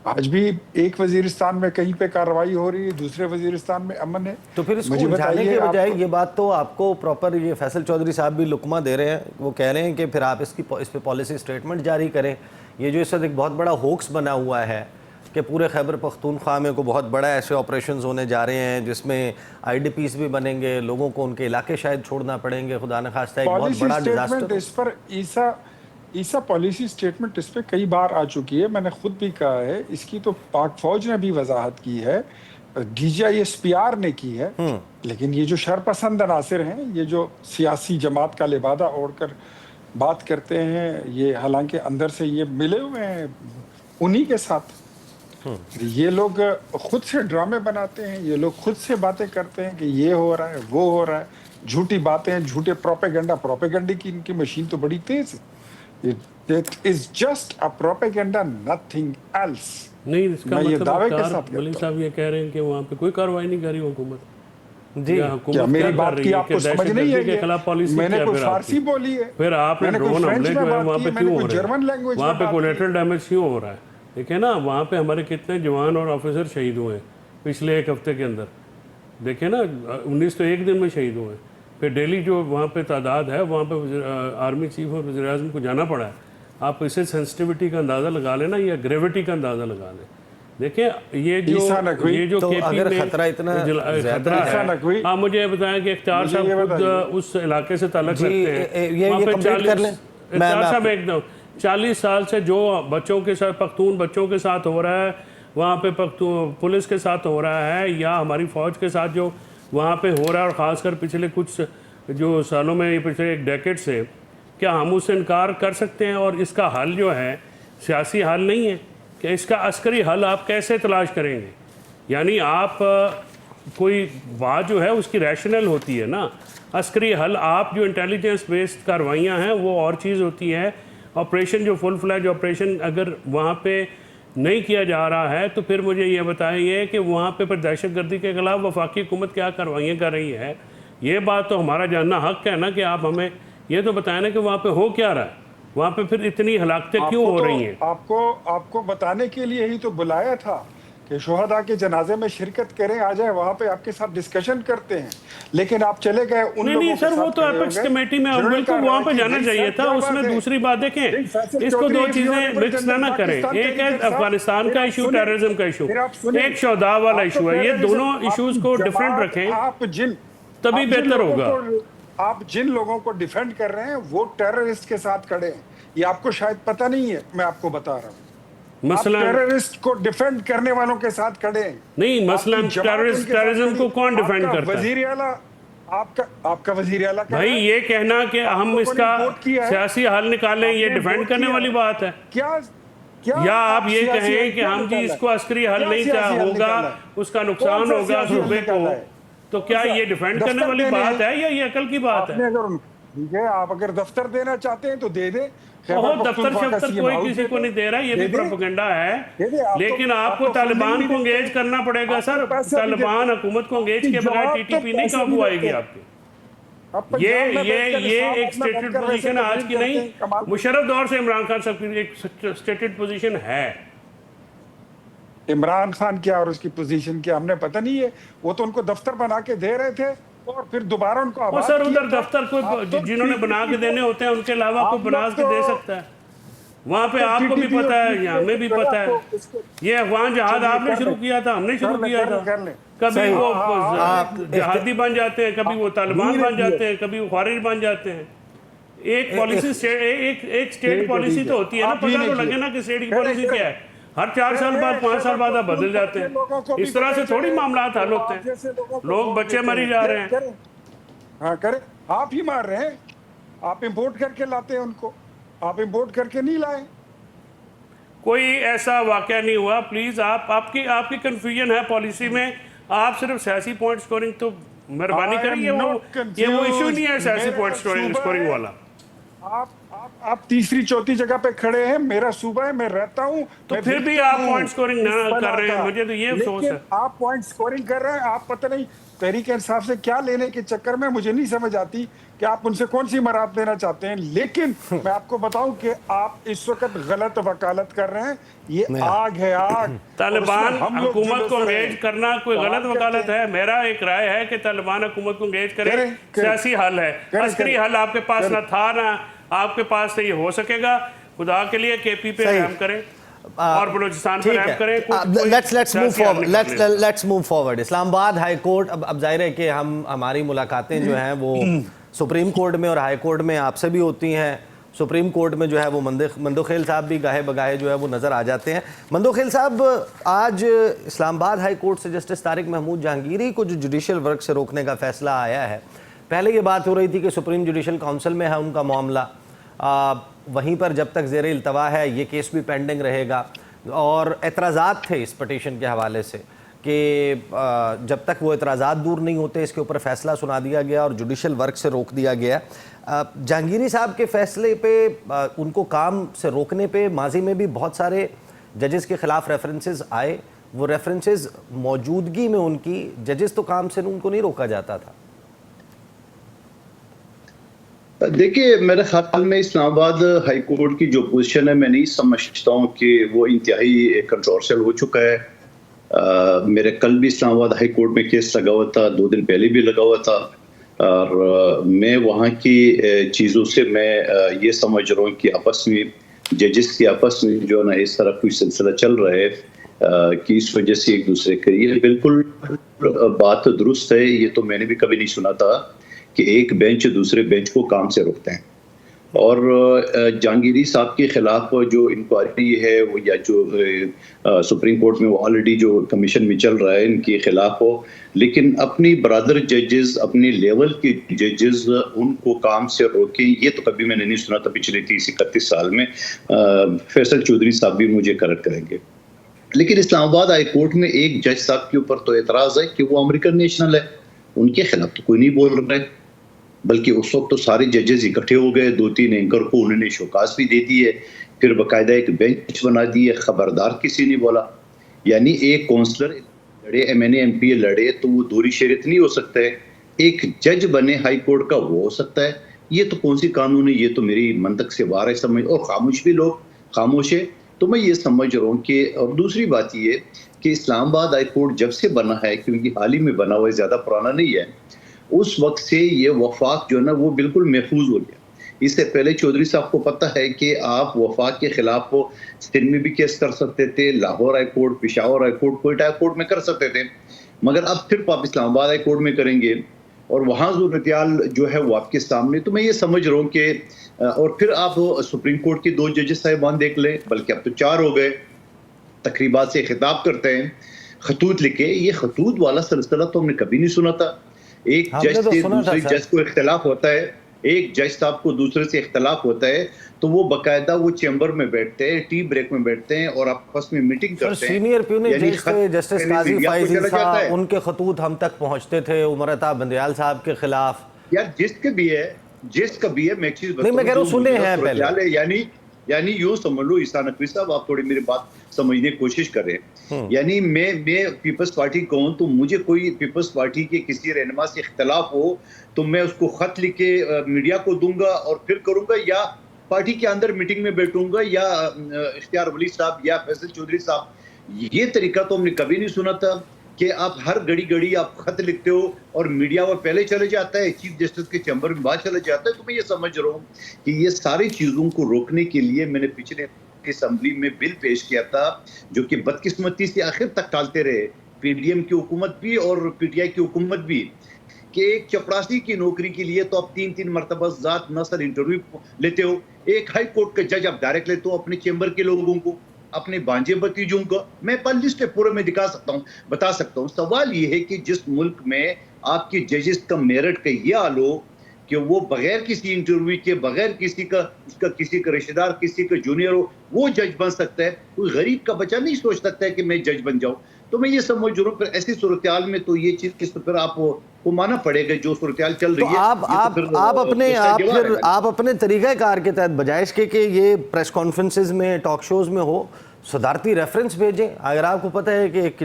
आज भी एक वजीरिस्तान में कहीं पे कार्रवाई हो रही है, दूसरे वजीरिस्तान में अमन है। तो फिर इसको मुझे उलझाने के बताइए, बजाय ये बात तो आपको प्रॉपर, ये फैसल चौधरी साहब भी लुकमा दे रहे हैं, वो कह रहे हैं कि फिर आप इस पे पॉलिसी स्टेटमेंट जारी करें। ये जो इस वक्त एक बहुत बड़ा होक्स बना हुआ है कि पूरे खैबर पख्तूनख्वा में को बहुत बड़ा ऐसे ऑपरेशंस होने जा रहे हैं जिसमें IDPs भी बनेंगे, लोगों को उनके इलाके शायद छोड़ना पड़ेंगे, खुदा न खास्ता एक बहुत बड़ा डिजास्टर। इस पर ईसा पॉलिसी स्टेटमेंट इस पे कई बार आ चुकी है, मैंने खुद भी कहा है। इसकी तो पाक फौज ने भी वजाहत की है, DGI SPR ने की है। लेकिन ये जो शरपसंद अनासिर हैं, ये जो सियासी जमात का लिबादा ओढ़कर बात करते हैं, ये हालांकि अंदर से ये मिले हुए हैं उन्हीं के साथ। ये लोग खुद से ड्रामे बनाते हैं, ये लोग खुद से बातें करते हैं कि ये हो रहा है वो हो रहा है, झूठी बातें, झूठे प्रोपेगेंडा की इनकी मशीन तो बड़ी तेज है। It is just a propaganda, nothing else. नहीं, इसका मैं ये मतलब दावे के अख्तार साथ वली साहब ये कह रहे हैं कि वहाँ पे कोई कार्रवाई नहीं कर रही हुकूमत। जी, क्या मेरी बात की आपको समझ नहीं है? के खिलाफ पॉलिसी मैंने क्या कोई फिर फारसी आपकी? बोली है, फिर आपने मैंने कोई ड्रोन फ्रेंच हमले में जो है बात वहाँ की पे है, मैंने क्यों कोई हो रहे जर्मन हैं? लैंग्वेज वहाँ में पे बात की कोलेटरल डैमेज क्यों हो रहा है? देखिए ना, वहाँ पे हमारे कितने जवान और ऑफिसर शहीद हुए पिछले एक हफ्ते के अंदर। देखिए ना, 19 तो एक दिन में शहीद हुए। फिर डेली जो वहाँ पे तादाद है, वहाँ पे आर्मी चीफ और वज़ीर आज़म को जाना पड़ा है। आप इसे सेंसिटिविटी का अंदाज़ा लगा लेना या ग्रेविटी का अंदाज़ा लगा लें। देखिए ये जो तो KP अगर में खतरा इतना खतरा है, आप मुझे ये बताएं कि इख्तियार साहब खुद उस इलाके से ताल्लुक़ रखते हैं। ये कंप्लीट कर लें। इख्तियार साहब एकदम 40 साल से जो बच्चों के साथ, पख्तून बच्चों के साथ हो रहा है, वहाँ पे पुलिस के साथ हो रहा है या हमारी फ़ौज के साथ जो वहाँ पे हो रहा है, और ख़ासकर पिछले कुछ जो सालों में, पिछले एक डेकेड से, क्या हम उससे इनकार कर सकते हैं? और इसका हल जो है सियासी हल नहीं है कि इसका अस्करी हल आप कैसे तलाश करेंगे? यानी आप कोई बात जो है उसकी रैशनल होती है ना। अस्करी हल, आप जो इंटेलिजेंस बेस्ड कार्रवाइयाँ हैं वो और चीज़ होती है। ऑपरेशन जो फुल फ्लैज ऑपरेशन अगर वहाँ पे नहीं किया जा रहा है तो फिर मुझे ये बताइए कि वहाँ पे फिर दहशतगर्दी के खिलाफ वफाकी हुकूमत क्या कार्रवाइयाँ कर रही है? ये बात तो हमारा जानना हक है ना कि आप हमें ये तो बताएं ना कि वहाँ पे हो क्या रहा है, वहाँ पे फिर इतनी हलाकतें क्यों हो रही हैं? आपको बताने के लिए ही तो बुलाया था कि शुहदा के जनाजे में शिरकत करें, आ जाए वहां पे आपके साथ डिस्कशन करते हैं, लेकिन आप चले गए उन लोगों नहीं के सर, वो साथ तो खड़े हो एपेक्स गए, कमेटी में जिन्होंने बिल्कुल कहा वहाँ पे कि जाना नहीं चाहिए सर, था, क्या उसमें बात है? दूसरी बात देखें, नहीं, फैसल इसको चौधरी दो is चीज़ें honorable मिक्स ना जनरल करें। पाकिस्तान एक है तहरीक-ए-इंसाफ। अफगानिस्तान का फिर आप इशू, सुनिए, टेररिज्म का इशू, फिर आप सुनिए, एक शौदा वाला आप तो इशू है, ये terrorism- दोनों इश्यूज को आप डिफरेंट जमात- रखें, आप तभी बेहतर होगा। आप जिन लोगों को डिफेंड कर रहे हैं वो टेररिस्ट के साथ खड़े हैं, ये आपको शायद पता नहीं है, मैं आपको बता रहा हूँ। आप मसला टेररिस्ट को डिफेंड करने वालों के साथ खड़े हैं। नहीं, मसला आपकी जमात उनके साथ टेररिज्म खड़ी। को कौन डिफेंड आपका करता है? वजीर आला आपका वजीर आला कह भाई रहा है, ये कहना कि हम लोगों ने इसका वोट किया है। सियासी हल निकालें, ये आपने डिफेंड वोट करने किया वाली है। बात है? क्या या आप ये सियासी कहें हल कि क्या हम जी निकाला है? इसको अस्करी हल क्या नहीं सियासी हल होगा, निकाला है? उसका कौन नुकसान सा होगा सियासी हल सूबे को, निकाला है? तो क्या ये डिफेंड करने दफ्तर वाली देने बात हैं। है या ये अकल की बात आपने है? अगर ठीक है, आप अगर दफ्तर देना चाहते हैं तो दे दे। बहुत दफ्तर शफ्तर कोई किसी को नहीं दे रहा, ये भी प्रोपेगेंडा है, लेकिन आपको तालिबान को एंगेज करना पड़ेगा सर। तालिबान हुकूमत को एंगेज के बगैर टीटीपी नहीं काबू आएगी आपकी। ये एक स्टेटेड पोजीशन है आज की नहीं, मुशर्रफ दौर से इमरान खान साहब की एक स्टेटेड पोजीशन है। इमरान खान क्या और उसकी पोजीशन क्या हमने पता नहीं है, वो तो उनको दफ्तर बना के दे रहे थे और फिर दोबारा उनको वो आबाद सर किया उधर था। दफ्तर को आप तो जिन्होंने बना के देने होते हैं उनके अलावा कोई आप बना लोग के दे तो- सकता है। वहाँ पे आपको भी पता है, यहाँ हमें भी पता है। ये अफगान जहाज आपने शुरू किया था, हमने शुरू किया था। कभी वो जहादी बन जाते हैं, कभी वो तालिबान बन जाते हैं, कभी वो खारिज बन जाते हैं। एक पॉलिसी एक स्टेट पॉलिसी तो होती है ना, पता तो लगे ना कि स्टेट की पॉलिसी क्या है। हर 4 साल बाद 5 साल बाद आप बदल जाते हैं। इस तरह से थोड़ी मामला हल होते हैं। लोग बच्चे मरी जा रहे हैं। हाँ करें, आप ही मार रहे हैं, आप इंपोर्ट करके लाते हैं उनको, आप इंपोर्ट करके नहीं लाए। कोई ऐसा वाकया नहीं हुआ। प्लीज आपकी कंफ्यूजन है पॉलिसी में। आप सिर्फ सियासी पॉइंट स्कोरिंग तो मेहरबानी करिए, वो इशू नहीं है सियासी पॉइंट स्कोरिंग वाला। आप तीसरी चौथी जगह पे खड़े हैं, मेरा सूबा है, मैं रहता हूं, तो फिर भी आप पॉइंट स्कोरिंग ना कर रहे हैं, मुझे तो ये अफसोस है। आप पॉइंट स्कोरिंग कर रहे हैं, आप पता नहीं तहरीक इंसाफ से क्या लेने के चक्कर में, मुझे नहीं समझ आती कि आप उनसे कौन सी मराद देना चाहते हैं। लेकिन मैं आपको बताऊं कि आप इस वक्त गलत वकालत कर रहे हैं, ये आग है आग। तालिबान हुकूमत को एंगेज करना कोई गलत वकालत है? मेरा एक राय है कि तालिबान हुकूमत को एंगेज करे, सियासी हल है, अस्करी हल आपके पास ना था ना आपके पास से ये हो सकेगा। खुदा के लिए केपी पे रहम करें और बलूचिस्तान पर रहम करें। Let's move forward. Islamabad high court, अब जाहिर है कि हमारी मुलाकातें जो हैं वो सुप्रीम कोर्ट में और हाई कोर्ट में आपसे भी होती हैं। सुप्रीम कोर्ट में जो है वो मंदोखेल साहब भी गाहे बगाहे जो है वो नज़र आ जाते हैं। मंदोखेल साहब, आज इस्लामाबाद हाई कोर्ट से जस्टिस तारिक महमूद जहांगीरी को जो जुडिशल वर्क से रोकने का फैसला आया है, पहले ये बात हो रही थी कि सुप्रीम जुडिशल काउंसिल में है उनका मामला, वहीं पर जब तक ज़ेर इल्तवा है ये केस भी पेंडिंग रहेगा, और एतराज़ात थे इस पटिशन के हवाले से कि जब तक वो एतराज़ात दूर नहीं होते इसके ऊपर फैसला सुना दिया गया और जुडिशल वर्क से रोक दिया गया। जहांगीरी साहब के फैसले पे, उनको काम से रोकने पे माजी में भी बहुत सारे जजेस के ख़िलाफ़ रेफरेंसेस आए। वो रेफरेंसेस मौजूदगी में उनकी जजेस तो काम से उनको नहीं रोका जाता था। देखिए, मेरे ख्याल में इस्लामाबाद हाई कोर्ट की जो पोजीशन है, मैं नहीं समझता हूँ कि वो इंतहाई कंट्रोवर्शियल हो चुका है। मेरे कल भी इस्लामाबाद हाई कोर्ट में केस लगा हुआ था, 2 दिन पहले भी लगा हुआ था, और मैं वहाँ की चीज़ों से मैं ये समझ रहा हूँ कि आपस में जजेस के आपस में जो ना इस तरह कोई सिलसिला चल रहा है कि इस वजह से एक दूसरे के, ये बिल्कुल बात दुरुस्त है। ये तो मैंने भी कभी नहीं सुना था कि एक बेंच दूसरे बेंच को काम से रोकते हैं। और जहांगीरी साहब के खिलाफ जो इंक्वायरी है वो, या जो सुप्रीम कोर्ट में वो ऑलरेडी जो कमीशन में चल रहा है इनके खिलाफ हो, लेकिन अपनी ब्रदर जजेस, अपने लेवल के जजेस उनको काम से रोकें, ये तो कभी मैंने नहीं सुना था पिछले 30-31 साल में। फैसल चौधरी साहब भी मुझे करेक्ट करेंगे। लेकिन इस्लामाबाद हाई कोर्ट में एक जज साहब के ऊपर तो एतराज़ है कि वो अमेरिकन नेशनल है, उनके खिलाफ तो कोई नहीं बोल रहा है, बल्कि उस वक्त तो सारे जजेस इकट्ठे हो गए, 2-3 एंकर को उन्होंने शोकास भी दे दी है, फिर बाकायदा एक बेंच बना दी है, खबरदार किसी ने बोला। यानी एक काउंसलर लड़े, MNA MP लड़े तो वो दोहरी शरीयत नहीं हो सकता है एक जज बने हाई कोर्ट का वो हो सकता है, ये तो कौन सी कानून है, ये तो मेरी मंतक से बाहर है समझ। और खामोश भी लोग खामोश है, तो मैं ये समझ रहा हूँ कि, और दूसरी बात ये कि इस्लामाबाद हाई कोर्ट जब से बना है, क्योंकि हाल ही में बना हुआ है, ज़्यादा पुराना नहीं है, उस वक्त से ये वफाक जो है ना वो बिल्कुल महफूज हो गया। इससे पहले चौधरी साहब को पता है कि आप वफाक के खिलाफ वो सिंध में भी केस कर सकते थे, Lahore high court, Peshawar high court, Quetta high court में कर सकते थे, मगर अब फिर आप इस्लामाबाद हाई कोर्ट में करेंगे और वहाँ सूरत जो है वो आपके सामने। तो मैं ये समझ रहा हूँ कि और फिर आप सुप्रीम कोर्ट के 2 जजेस साहिबान देख लें, बल्कि अब तो 4 हो गए, तकरीबात से खिताब करते हैं, खतूत लिखे। ये खतूत वाला सिलसिला तो हमने कभी नहीं सुना था। एक जज से दूसरे जज को इख्तलाफ होता है, एक जज साहब को दूसरे से इख्तलाफ होता है, तो वो बाकायदा वो चैम्बर में बैठते हैं, टी ब्रेक में बैठते हैं और आपस में मीटिंग करते हैं। सीनियर प्यूनिक जज थे जस्टिस काजी फैजी साहब, उनके खतूत हम तक पहुंचते थे उमर अता बंदियाल साहब के खिलाफ। यार जिसका भी है मैं एक चीज नहीं, मैं कह रहा हूं सुने हैं पहले, यानी यूं समझ लो ईसा नकवी साहब, आप थोड़ी मेरी बात समझने की कोशिश कर रहे हैं। यानी मैं पीपल्स पार्टी का हूं, तो मुझे कोई पीपल्स पार्टी के किसी रहनुमा से इख्तलाफ हो तो मैं उसको खत लिख के मीडिया को दूंगा और फिर करूंगा, या पार्टी के अंदर मीटिंग में बैठूंगा, या इख्तियार वली साहब या फैसल चौधरी साहब, ये तरीका तो हमने कभी नहीं सुना था कि आप हर घड़ी आप खत लिखते हो और मीडिया वो पहले चले जाता है, चीफ जस्टिस के चैम्बर में बाद चले जाता है। तो मैं ये समझ रहा हूँ कि ये सारी चीजों को रोकने के लिए मैंने पिछले असेंबली में बिल पेश किया था, जो कि बदकिस्मती से आखिर तक टालते रहे पीडीएम की हुकूमत भी और पीटीआई की हुकूमत भी, कि एक चपरासी की नौकरी के लिए तो आप 3-3 मरतबा जात नसर इंटरव्यू लेते हो। एक हाई कोर्ट का जज आप डायरेक्ट लेते हो अपने चैम्बर के लोगों को, अपने बांझे भतीजों को। मैं पर लिस्ट पूरे में दिखा सकता हूँ, बता सकता हूँ। सवाल ये है कि जिस मुल्क में आपके जजेस का मेरिट का ये हाल हो कि वो बगैर किसी इंटरव्यू के, बगैर किसी का रिश्तेदार, किसी का जूनियर हो, वो जज बन सकता है, कोई गरीब का बच्चा नहीं सोच सकता है कि मैं जज बन जाऊं। तो मैं ये समझ रहा हूँ, फिर ऐसी सूरत में तो ये चीज किस फिर आपको माना पड़ेगा, जो सूरत चल रही है। आप अपने तरीक़ाकार के तहत बजाय इसके कि ये प्रेस कॉन्फ्रेंसेज में, टॉक शोज में हो, सदारती रेफरेंस भेजें। अगर आपको पता है कि एक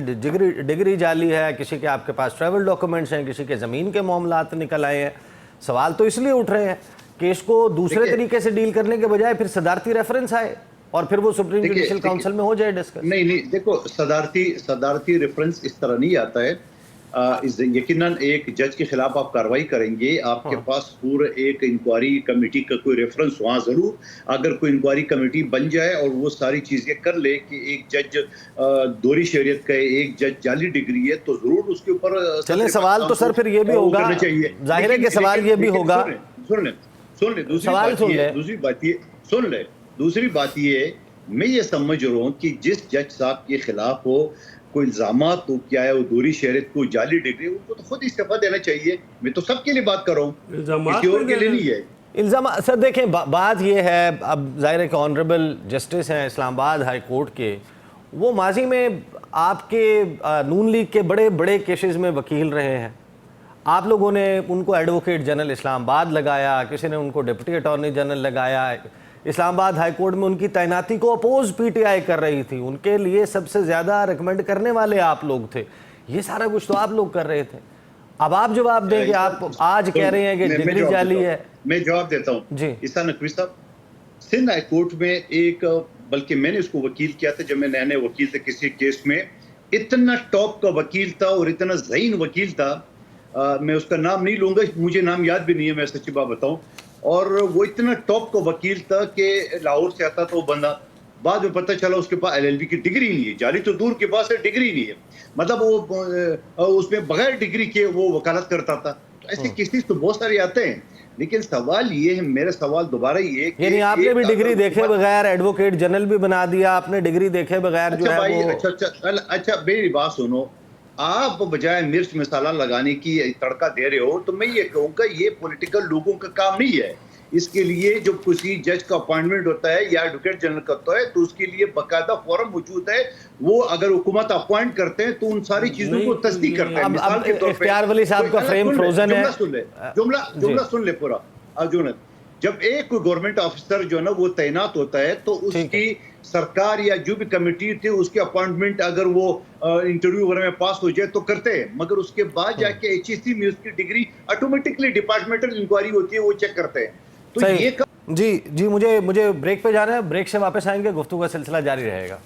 डिग्री जाली है, किसी के आपके पास ट्रैवल डॉक्यूमेंट्स हैं, किसी के ज़मीन के मामलात निकल आए हैं, सवाल तो इसलिए उठ रहे हैं कि इसको दूसरे तरीके से डील करने के बजाय फिर सदारती रेफरेंस आए और फिर वो सुप्रीम जुडिशल काउंसिल में हो जाए डिस्कस। नहीं, देखो सदारती रेफरेंस इस तरह नहीं आता है। यकीनन एक जज के खिलाफ आप कार्रवाई करेंगे, आपके पास पूरा एक इंक्वायरी कमेटी का कोई रेफरेंस वहाँ जरूर, अगर कोई इंक्वायरी कमेटी बन जाए और वो सारी चीजें कर ले कि एक जज दोहरी शरीयत का है, एक जज जाली डिग्री है, तो जरूर उसके ऊपर चले। सवाल तो सर फिर ये भी होगा, जाहिर है कि सवाल ये भी होगा, सुन ले दूसरी बात ये मैं ये समझ रहा हूँ कि जिस जज साहब के खिलाफ हो कोई इल्जामात तो क्या है, वो दूरी शहरियत को जाली डिग्री, उनको तो खुद इस्तीफा देना चाहिए। मैं तो सबके लिए बात कर रहा हूँ, किसी और के लिए नहीं है इल्जाम। सर देखें, बात ये है, अब जाहिर है कि ऑनरेबल जस्टिस हैं इस्लामाबाद हाई कोर्ट के, वो माजी में आपके नून लीग के बड़े बड़े केसेस में वकील रहे हैं। आप लोगों ने उनको एडवोकेट जनरल इस्लामाबाद लगाया, किसी ने उनको डिप्टी अटॉर्नी जनरल लगाया। इस्लामाबाद हाई कोर्ट में उनकी तैनाती को अपोज पीटीआई कर रही थी, उनके लिए सबसे ज़्यादा रिकमेंड करने वाले आप लोग थे। ये सारा कुछ तो आप लोग कर रहे थे। अब आप जवाब दें कि आप आज कह रहे हैं कि डिग्री जाली है। मैं जवाब देता हूँ जी। ईसा नकवी साहब, सिंध हाई कोर्ट में एक, बल्कि मैंने उसको वकील किया था जब मैं नए वकील थे किसी केस में, इतना टॉप का वकील था और इतना ज़हीन वकील था, मैं उसका नाम नहीं लूंगा, मुझे नाम याद भी नहीं है, मैं सच्ची बात बताऊं। और वो इतना टॉप का वकील था कि लाहौर से आता था वो बंदा, बाद में पता चला उसके पास एलएलबी की डिग्री नहीं है, जाली तो दूर के पास है, डिग्री नहीं है, मतलब वो उसमें बगैर डिग्री के वो वकालत करता था। तो ऐसे केसेस तो बहुत सारे आते हैं, लेकिन सवाल ये है, मेरा सवाल दोबारा ये है कि आपने भी डिग्री देखे बगैर एडवोकेट जनरल भी बना दिया, आपने डिग्री देखे बगैर जो है वो। अच्छा मेरी बात सुनो, आप बजाय मिर्च मसाला लगाने की तड़का दे रहे हो, तो मैं ये कहूँगा ये पॉलिटिकल लोगों का काम नहीं है। इसके लिए जो किसी जज का अपॉइंटमेंट होता है या एडवोकेट जनरल करता है तो उसके लिए बाकायदा फॉर्म मौजूद है, वो अगर हुकूमत अपॉइंट करते हैं तो उन सारी चीजों को तस्दीक करता है। मिसाल के तौर पे इख्तियार वली साहब का फ्रेम फ्रोजन है, जुमला सुन ले पूरा अर्जुन। जब एक कोई गवर्नमेंट ऑफिसर जो है ना वो तैनात होता है तो उसकी सरकार या जो भी कमेटी थी उसकी अपॉइंटमेंट अगर वो इंटरव्यू वगैरह में पास हो जाए तो करते हैं, मगर उसके बाद जाके HEC में उसकी डिग्री ऑटोमेटिकली डिपार्टमेंटल इंक्वायरी होती है, वो चेक करते हैं। तो सही। ये जी मुझे ब्रेक पे जाना है, ब्रेक से वापस आएंगे, गुफ्तगू का सिलसिला जारी रहेगा।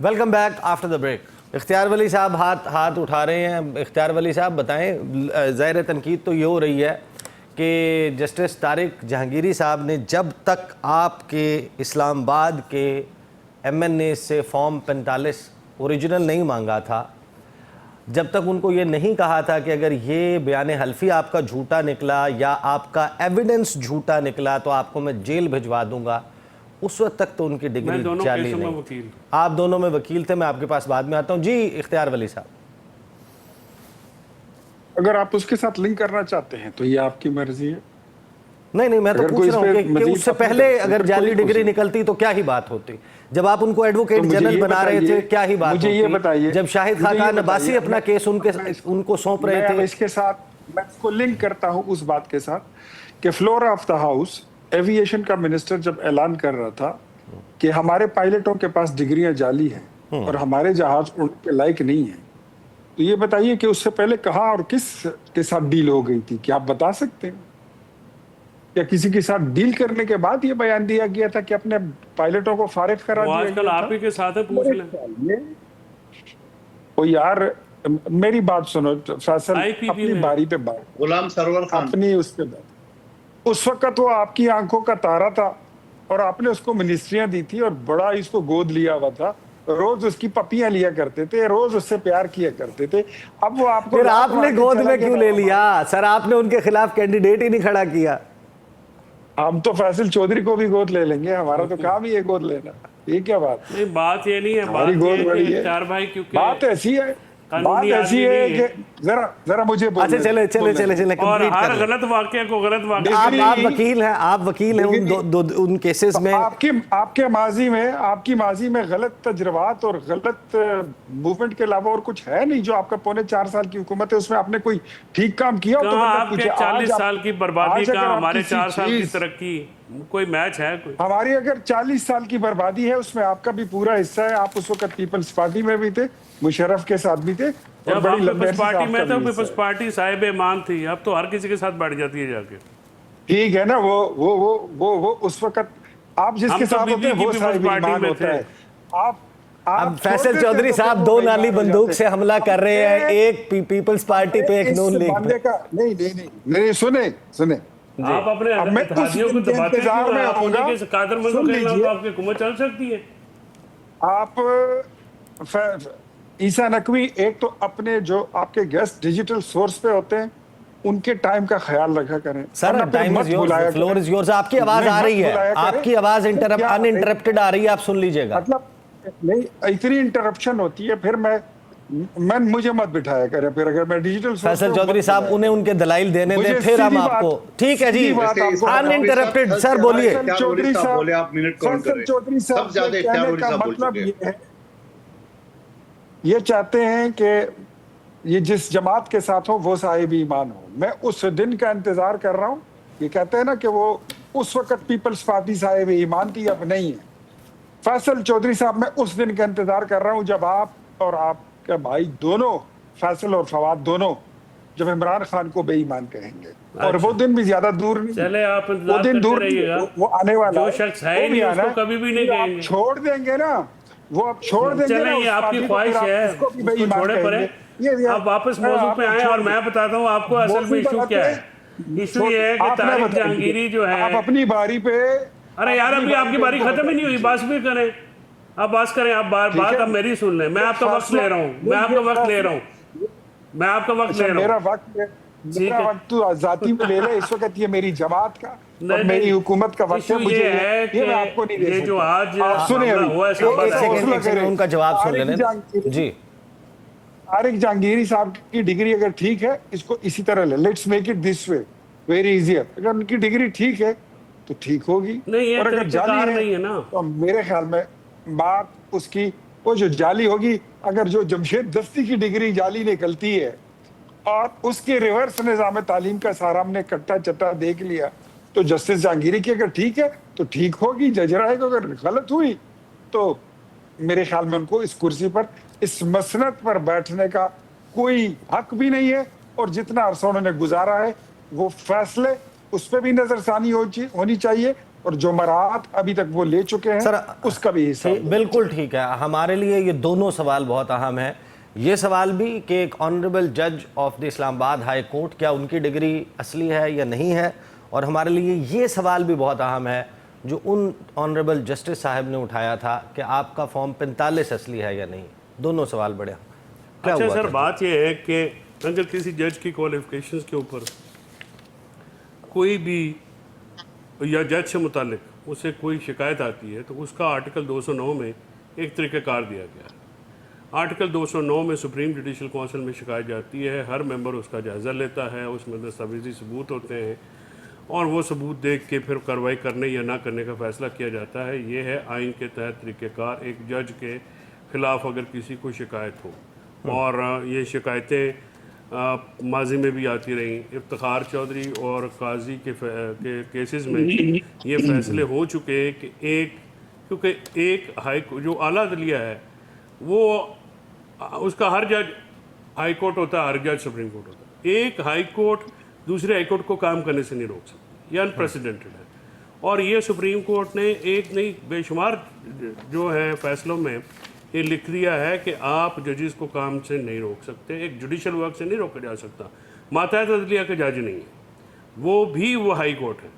Welcome back after the break. Ikhtiar Wali साहब हाथ उठा रहे हैं। इख्तियार वली साहब बताएं, ज़ाहिर तनकीद तो ये हो रही है कि जस्टिस तारिक जहांगीरी साहब ने जब तक आपके इस्लामाबाद के MNA से फॉर्म 45 ओरिजिनल नहीं मांगा था, जब तक उनको ये नहीं कहा था कि अगर ये बयान हल्फी आपका झूठा निकला या आपका एविडेंस झूठा निकला तो आपको मैं जेल भिजवा दूंगा, उस वक्त तक तो उनकी डिग्री जाली नहीं। आप दोनों में वकील थे, मैं आपके पास बाद में आता हूं। जी इख्तियार वली साहब, अगर आप उसके साथ लिंक करना चाहते हैं तो ये आपकी मर्जी है। नहीं मैं तो अगर पूछ कोई रहा हूँ इस पे कि मजीद उससे अपनी पहले तरफ से अगर कोई जाली डिग्री कोशिश- निकलती तो क्या ही बात होती। जब आप उनको एडवोकेट तो मुझे जनरल ये बना रहे बताइए- थे क्या ही बात मुझे होती। ये बताइए- जब शाहिद मुझे ये खाकान अब्बासी बताइए- अपना केस उनको सौंप रहे मैं अब थे। इसके साथ मैं इसको लिंक करता हूं उस बात के साथ कि floor of the house aviation का मिनिस्टर जब ऐलान कर रहा था कि हमारे पायलटों के पास डिग्रियां जाली हैं और हमारे जहाज उड़ने के लायक नहीं है, तो ये बताइए कि उससे पहले कहाँ और किस के साथ डील हो गई थी? क्या आप बता सकते हैं? या किसी के साथ डील करने के बाद ये बयान दिया गया था कि अपने पायलटों को फारिग करा वो दिया आजकल गया आप ही के साथ है, पूछ लें। ओ यार, मेरी बात सुनो फैसल, IPP अपनी में। बारी पे बात, गुलाम सरवर खान अपनी उस पे बात। उस वक्त वो आपकी आंखों का तारा था और आपने उसको मिनिस्ट्रियां दी थी और बड़ा इसको गोद लिया हुआ था, रोज उसकी पपियां लिया करते थे, रोज उससे प्यार किया करते थे। अब वो आपको फिर लात आपने मार के गोद चला में गया क्यों ना। ले लिया सर? आपने उनके खिलाफ कैंडिडेट ही नहीं खड़ा किया। हम तो फैसल चौधरी को भी गोद ले लेंगे, हमारा तो काम ही है गोद लेना। ये क्या बात? नहीं, बात ये नहीं है, हमारी बात गोद ये बड़ी है कि है। इख्तियार भाई क्योंकि बात ऐसी है, बात कानूनी ऐसी आदमी है नहीं कि है। जरा मुझे बोलने अच्छा चले बोलने। और कंप्लीट हर कर लें। गलत वाक्य को गलत वाक्य आप वकील हैं, आप वकील हैं उन केसेस में। आपके माजी में गलत तजर्बात और गलत मूवमेंट के अलावा और कुछ है नहीं? जो आपका पौने 4 साल की हुकूमत है उसमें आपने कोई ठीक काम किया हो तो कहाँ मतलब आपके पूछे। 40 साल की बर्बादी, आज अगर कहाँ आप हमारे किसी 4 साल की चीज- तरक्की? कोई मैच है कोई? हमारी अगर 40 साल की बर्बादी है उसमें आपका भी पूरा हिस्सा है। आप उस वक्त पीपल्स पार्टी में भी थे, मुशर्रफ के साथ भी थे, और जब बड़ी हम लंबे पीपल्स पार्टी में थे, तो पीपल्स पार्टी साहिब ईमान थी, अब तो हर किसी के साथ बैठ जाती है जाके। ठीक है ना। वो उस वक्त आप जिसके हम तो साथ होते हैं बीबी वो की साहिब पीपल्स पार्टी ईमान में होता थे। है। आप अब छोड़ फैसल देते चौधरी तो साहब फिर 2 वो नाली बेईमान हो बंदूक जाते। से हमला कर रहे हैं, एक पीपल्स पार्टी पे, एक इस नून लीग बंदे पे। का नहीं, सुने आप अपने अब मैं उस इत्तेहादियों को दिन के दबाते इंतजार क्यों? में आप होऊंगा। उन्हीं के कादर मंदों सुन के खिलाफ लीजिए। तो आपकी हुकूमत चल सकती है। आप ईसा नकवी एक तो अपने जो आपके गेस्ट डिजिटल सोर्स पे होते हैं उनके टाइम का ख्याल रखा करें। सर वरना फिर टाइम मत इज योर्स, बुलाया फ्लोर करें। Is yours. आपकी आवाज नहीं, आ मत रही है, बुलाया करें। आपकी आवाज क्या- अनइंटरप्टेड आ रही है, आप सुन लीजिएगा। मतलब नहीं, इतनी इंटरप्शन होती है फिर मैं मुझे मत बिठाया करें। फिर अगर मैं डिजिटल सोर्स फैसल पे चौधरी मत साहब बुलाया उन्हें उनके दलाइल देने मुझे दें, फिर हम सीधी आपको। बात- ठीक है जी, सीधी बात आपको अनइंटरप्टेड फैसल सर बोलिए। इख्तियार वली साहब बोले, आप मिनट काउंट कर रहे हैं। चौधरी साहब सब ज्यादा के इख्तियार कहने वली का साहब बोल मतलब चुके ये है, ये चाहते हैं कि ये जिस जमात के साथ हो वो साहिब ईमान हो। मैं उस दिन का इंतजार कर रहा हूँ। ये कहते हैं ना कि वो उस वक्त पीपल्स पार्टी साहिब ईमान थी, अब नहीं है। फैसल चौधरी साहब, मैं उस दिन का इंतजार कर रहा हूँ जब आप और आपके भाई दोनों, फैसल और फवाद दोनों, जब इमरान खान को बेईमान कहेंगे। और वो दिन भी ज्यादा दूर नहीं, चले आप वो इंतजार दिन करते दूर नहीं, रहिएगा। वो आने वाला जो है। शख्स है वो ही भी नहीं आना उसको है। कभी भी नहीं फिर आप कहेंगे। छोड़ देंगे ना, वो आप छोड़ देंगे चले ना ये उस आपकी पार्टी को, ख्वाहिश फिर आप है, उसको भी उसको बेईमान छोड़े पड़े। कहेंगे। आप वापस मौजू पे आए और मैं बताता हूँ आपको असल में इशू क्या है। इशू ये है कि आपने तारिक बताया जहांगीरी जो है, आप अपनी बारी पे, अरे यार अभी आपकी बारी खत्म ही नहीं हुई, बात भी करें। आप बात करें, आप बात अब मेरी सुन लें। मैं आपका वक्त ले रहा हूँ, मैं आपका वक्त ले रहा हूँ, मैं आपका वक्त ले रहा मेरा हूँ। मेरा वक्त तो आजादी में ले ले। इस वक्त ये मेरी जमात का और मेरी हुकूमत का वक्त है। इशू मुझे ये है ये मैं आपको नहीं कि दे ये जो सकता। आज आप सुने मामला अभी। हुआ है, सब एक सेकंड उनका जवाब सुन लेने जी। तारिक जहांगीरी साहब की डिग्री अगर ठीक है, इसको इसी तरह ले, let's make it this way, very easier. अगर उनकी डिग्री ठीक है तो ठीक होगी। नहीं, ये और अगर तरीक़ेकार जाली नहीं है ना। तो मेरे ख्याल में बात उसकी वो जो जाली होगी, अगर जो जमशेद दस्ती की डिग्री जाली निकलती है और उसके रिवर्स निज़ाम तालीम का सारा हमने कट्टा चट्टा देख लिया, तो जस्टिस जहांगीरी की अगर ठीक है तो ठीक होगी, जज राय को अगर गलत हुई तो मेरे ख्याल में उनको इस कुर्सी पर, इस मसनद पर बैठने का कोई हक भी नहीं है। और जितना अरसा उन्होंने गुजारा है वो फैसले उस पर भी नजरसानी होनी चाहिए, और जो मराहत अभी तक वो ले चुके हैं सर उसका भी हिस्सा। बिल्कुल ठीक है। हमारे लिए ये दोनों सवाल बहुत अहम है। ये सवाल भी कि एक ऑनरेबल जज of the Islamabad high court, क्या उनकी डिग्री असली है या नहीं है, और हमारे लिए ये सवाल भी बहुत अहम है जो उन ऑनरेबल जस्टिस साहब ने उठाया था कि आपका फॉर्म 45 असली है या नहीं। दोनों सवाल बड़े क्या अच्छा हुआ सर, था? बात यह है कि अगर किसी जज की क्वालिफिकेशंस के ऊपर कोई भी या जज से मुतालिक उससे कोई शिकायत आती है तो उसका आर्टिकल 209 में एक तरीक़ाकार दिया गया है। आर्टिकल 209 में सुप्रीम जुडिशल काउंसिल में शिकायत जाती है, हर मेंबर उसका जायज़ा लेता है, उसमें दस्तावेजी सबूत होते हैं और वो सबूत देख के फिर कार्रवाई करने या ना करने का फ़ैसला किया जाता है। ये है आइन के तहत तरीक़ेकार। एक जज के ख़िलाफ़ अगर किसी को शिकायत हो, और ये शिकायतें माजी में भी आती रही, इफ्तिखार चौधरी और काजी के केसेस में ये फ़ैसले हो चुके कि क्योंकि एक हाई जो आला अदलिया है वो उसका हर जज हाई कोर्ट होता है, हर जज सुप्रीम कोर्ट होता है। एक हाई कोर्ट दूसरे हाई कोर्ट को काम करने से नहीं रोक सकती, ये अनप्रेसिडेंटेड है। और ये सुप्रीम कोर्ट ने एक नहीं बेशुमार जो है फैसलों में ये लिख दिया है कि आप जजेस को काम से नहीं रोक सकते, एक जुडिशल वर्क से नहीं रोका जा सकता। मातहत अदलिया के जज नहीं है, वो हाई कोर्ट है।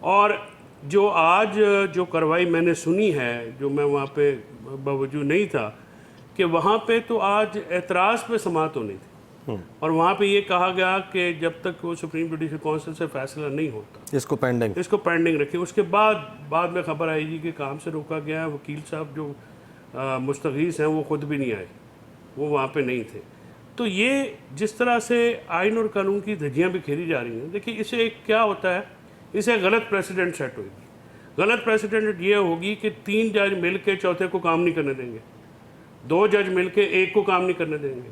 और जो आज जो कार्रवाई मैंने सुनी है, जो मैं वहाँ पे बावजूद नहीं था, कि वहाँ पे तो आज एतराज़ पे समाअत होनी थी और वहाँ पे ये कहा गया कि जब तक वो सुप्रीम जुडिशल काउंसिल से फैसला नहीं होता इसको पेंडिंग रखिए। उसके बाद में खबर आएगी कि काम से रोका गया है। वकील साहब जो मुस्तगीस हैं वो ख़ुद भी नहीं आए, वो वहाँ पे नहीं थे। तो ये जिस तरह से आइन और कानून की धज्जियाँ भी खेली जा रही हैं, देखिए इससे क्या होता है, इसे गलत प्रेसिडेंट सेट होगी। गलत प्रेसिडेंट ये होगी कि 3 जज मिल के चौथे को काम नहीं करने देंगे, 2 जज मिल के 1 को काम नहीं करने देंगे।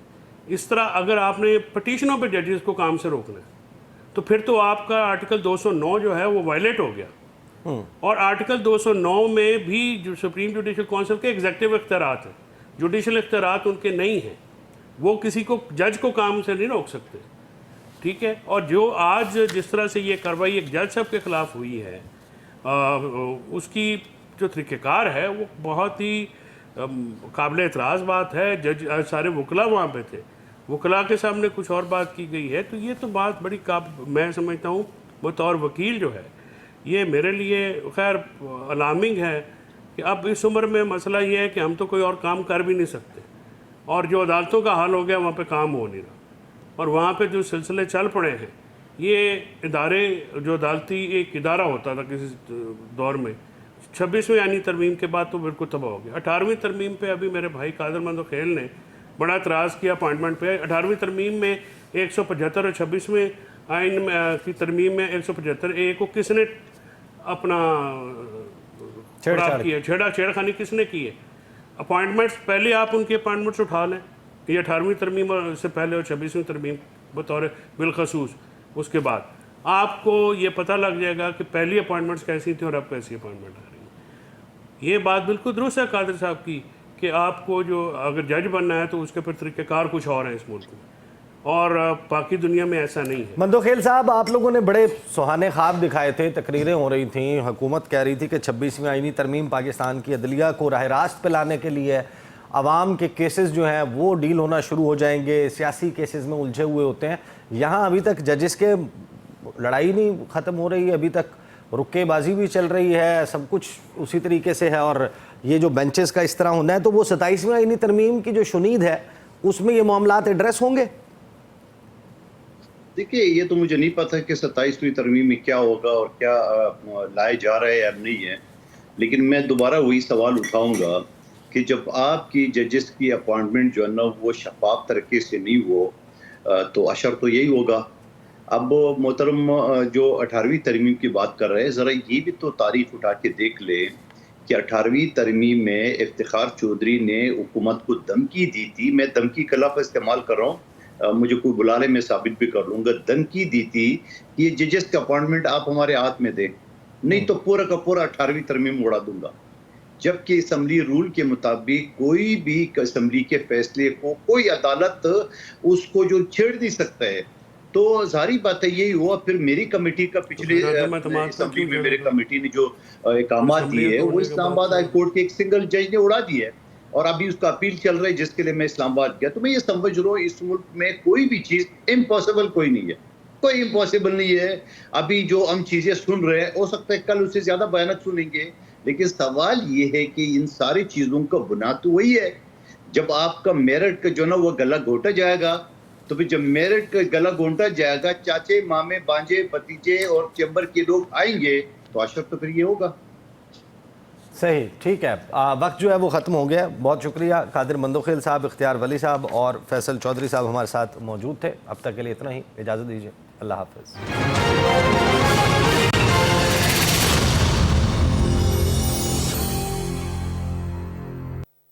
इस तरह अगर आपने पटिशनों पे जजेस को काम से रोकना है तो फिर तो आपका आर्टिकल 209 जो है वो वायलेट हो गया। और आर्टिकल 209 में भी जो सुप्रीम जुडिशल काउंसिल के एग्जेक्टिव इख्तियारात हैं, जुडिशल इख्तियारात उनके नहीं हैं, वो किसी को जज को काम से नहीं रोक सकते, ठीक है। और जो आज जिस तरह से ये कार्रवाई एक जज साहब के ख़िलाफ़ हुई है, उसकी जो तरीक़ेकार है वो बहुत ही काबिल एतराज़ बात है। जज सारे वकला वहाँ पे थे, वकला के सामने कुछ और बात की गई है, तो ये तो बात बड़ी मैं समझता हूँ बतौर वकील जो है ये मेरे लिए खैर अलार्मिंग है कि अब इस उम्र में मसला ये है कि हम तो कोई और काम कर भी नहीं सकते, और जो अदालतों का हाल हो गया वहाँ पे काम हो नहीं रहा, और वहाँ पे जो सिलसिले चल पड़े हैं, ये इदारे जो अदालती एक इदारा होता था किसी दौर में, 26वीं आईनी तरमीम के बाद तो बिल्कुल तबाह हो गया। 18वीं तरमीम पे अभी मेरे भाई कादर मंदोखेल ने बड़ा एतराज़ किया अपॉइंटमेंट पे। 18वीं तरमीम में 175 और 26वें आइन की तरमीम में 175A को किसने अपना छेड़खानी किसने की है? अपॉइंटमेंट्स पहले आप उनके अपॉइंटमेंट्स उठा लें, ये 18वीं तरमीम और इससे पहले और 26वीं तरमीम बतौर बिलखसूस, उसके बाद आपको ये पता लग जाएगा कि पहली अपॉइंटमेंट्स कैसी थी और अब कैसी अपॉइंटमेंट आ रही है। ये बात बिल्कुल दुरुस्त है कादिर साहब की कि आपको जो अगर जज बनना है तो उसके फिर तरीक़ेकार कुछ और हैं इस मुल्क में, और बाकी दुनिया में ऐसा नहीं है। मंदोखेल साहब, आप लोगों ने बड़े सुहाने ख्वाब दिखाए थे, तकरीरें हो रही थी, हुकूमत कह रही थी कि 26वीं आईनी तरमीम पाकिस्तान की अदलिया को राह रास्त पे लाने के लिए, आवाम के केसेस जो हैं वो डील होना शुरू हो जाएंगे, सियासी केसेस में उलझे हुए होते हैं। यहाँ अभी तक जजेस के लड़ाई नहीं ख़त्म हो रही है, अभी तक रुक्केबाजी भी चल रही है, सब कुछ उसी तरीके से है, और ये जो बेंचेस का इस तरह होना है, तो वो 27वीं आईनी तरमीम की जो शुनीद है उसमें ये मामलात एड्रेस होंगे। देखिए, ये तो मुझे नहीं पता कि 27वीं तरमीम में क्या होगा और क्या लाए जा रहा है या नहीं है, लेकिन मैं दोबारा वही सवाल उठाऊंगा कि जब आपकी जजेस की अपॉइंटमेंट जो है ना वो शफाफ तरीके से नहीं हो, तो अशर तो यही होगा। अब मोहतरम जो 18वीं तरमीम की बात कर रहे हैं, ज़रा ये भी तो तारीख उठा के देख ले कि 18वीं तरमीम में इफ्तिखार चौधरी ने हुकूमत को धमकी दी थी। मैं धमकी का लफ्ज़ इस्तेमाल कर रहा हूँ, मुझे कोई बुला ले मैं साबित भी कर लूँगा। धमकी दी थी कि ये जजेस का अपॉइंटमेंट आप हमारे हाथ में दें, नहीं तो पूरा का पूरा 18वीं तरमीम उड़ा दूंगा। जबकि असम्बली रूल के मुताबिक कोई भी असम्बली के फैसले को कोई अदालत उसको जो छेड़ नहीं सकता है। तो जारी बात है यही हुआ। फिर मेरी कमेटी का पिछले असम्बली में मेरे कमेटी ने जो इकामात दिए है वो इस्लामाबाद हाई कोर्ट के एक सिंगल जज ने उड़ा दिया है और अभी उसका अपील चल रहा है जिसके लिए मैं इस्लामाबाद गया। तो मैं ये समझ रहा हूँ इस मुल्क में कोई भी चीज़ इम्पॉसिबल कोई नहीं है, कोई इम्पॉसिबल नहीं है। अभी जो हम चीज़ें सुन रहे हैं हो सकता है कल उससे ज़्यादा बयानत सुनेंगे, लेकिन सवाल ये है कि इन सारी चीज़ों का बुनियाद तो वही है। जब आपका मेरिट का जो ना वो गला घोटा जाएगा, तो फिर जब मेरिट का गला घोटा जाएगा, चाचे मामे बांजे भतीजे और चैम्बर के लोग आएंगे तो आशर तो फिर ये होगा। सही, ठीक है। वक्त जो है वो ख़त्म हो गया। बहुत शुक्रिया कादिर मंदोखेल साहब, इख्तियार वली साहब और फैसल चौधरी साहब हमारे साथ मौजूद थे। अब तक के लिए इतना ही, इजाज़त दीजिए। अल्लाह हाफ़िज़।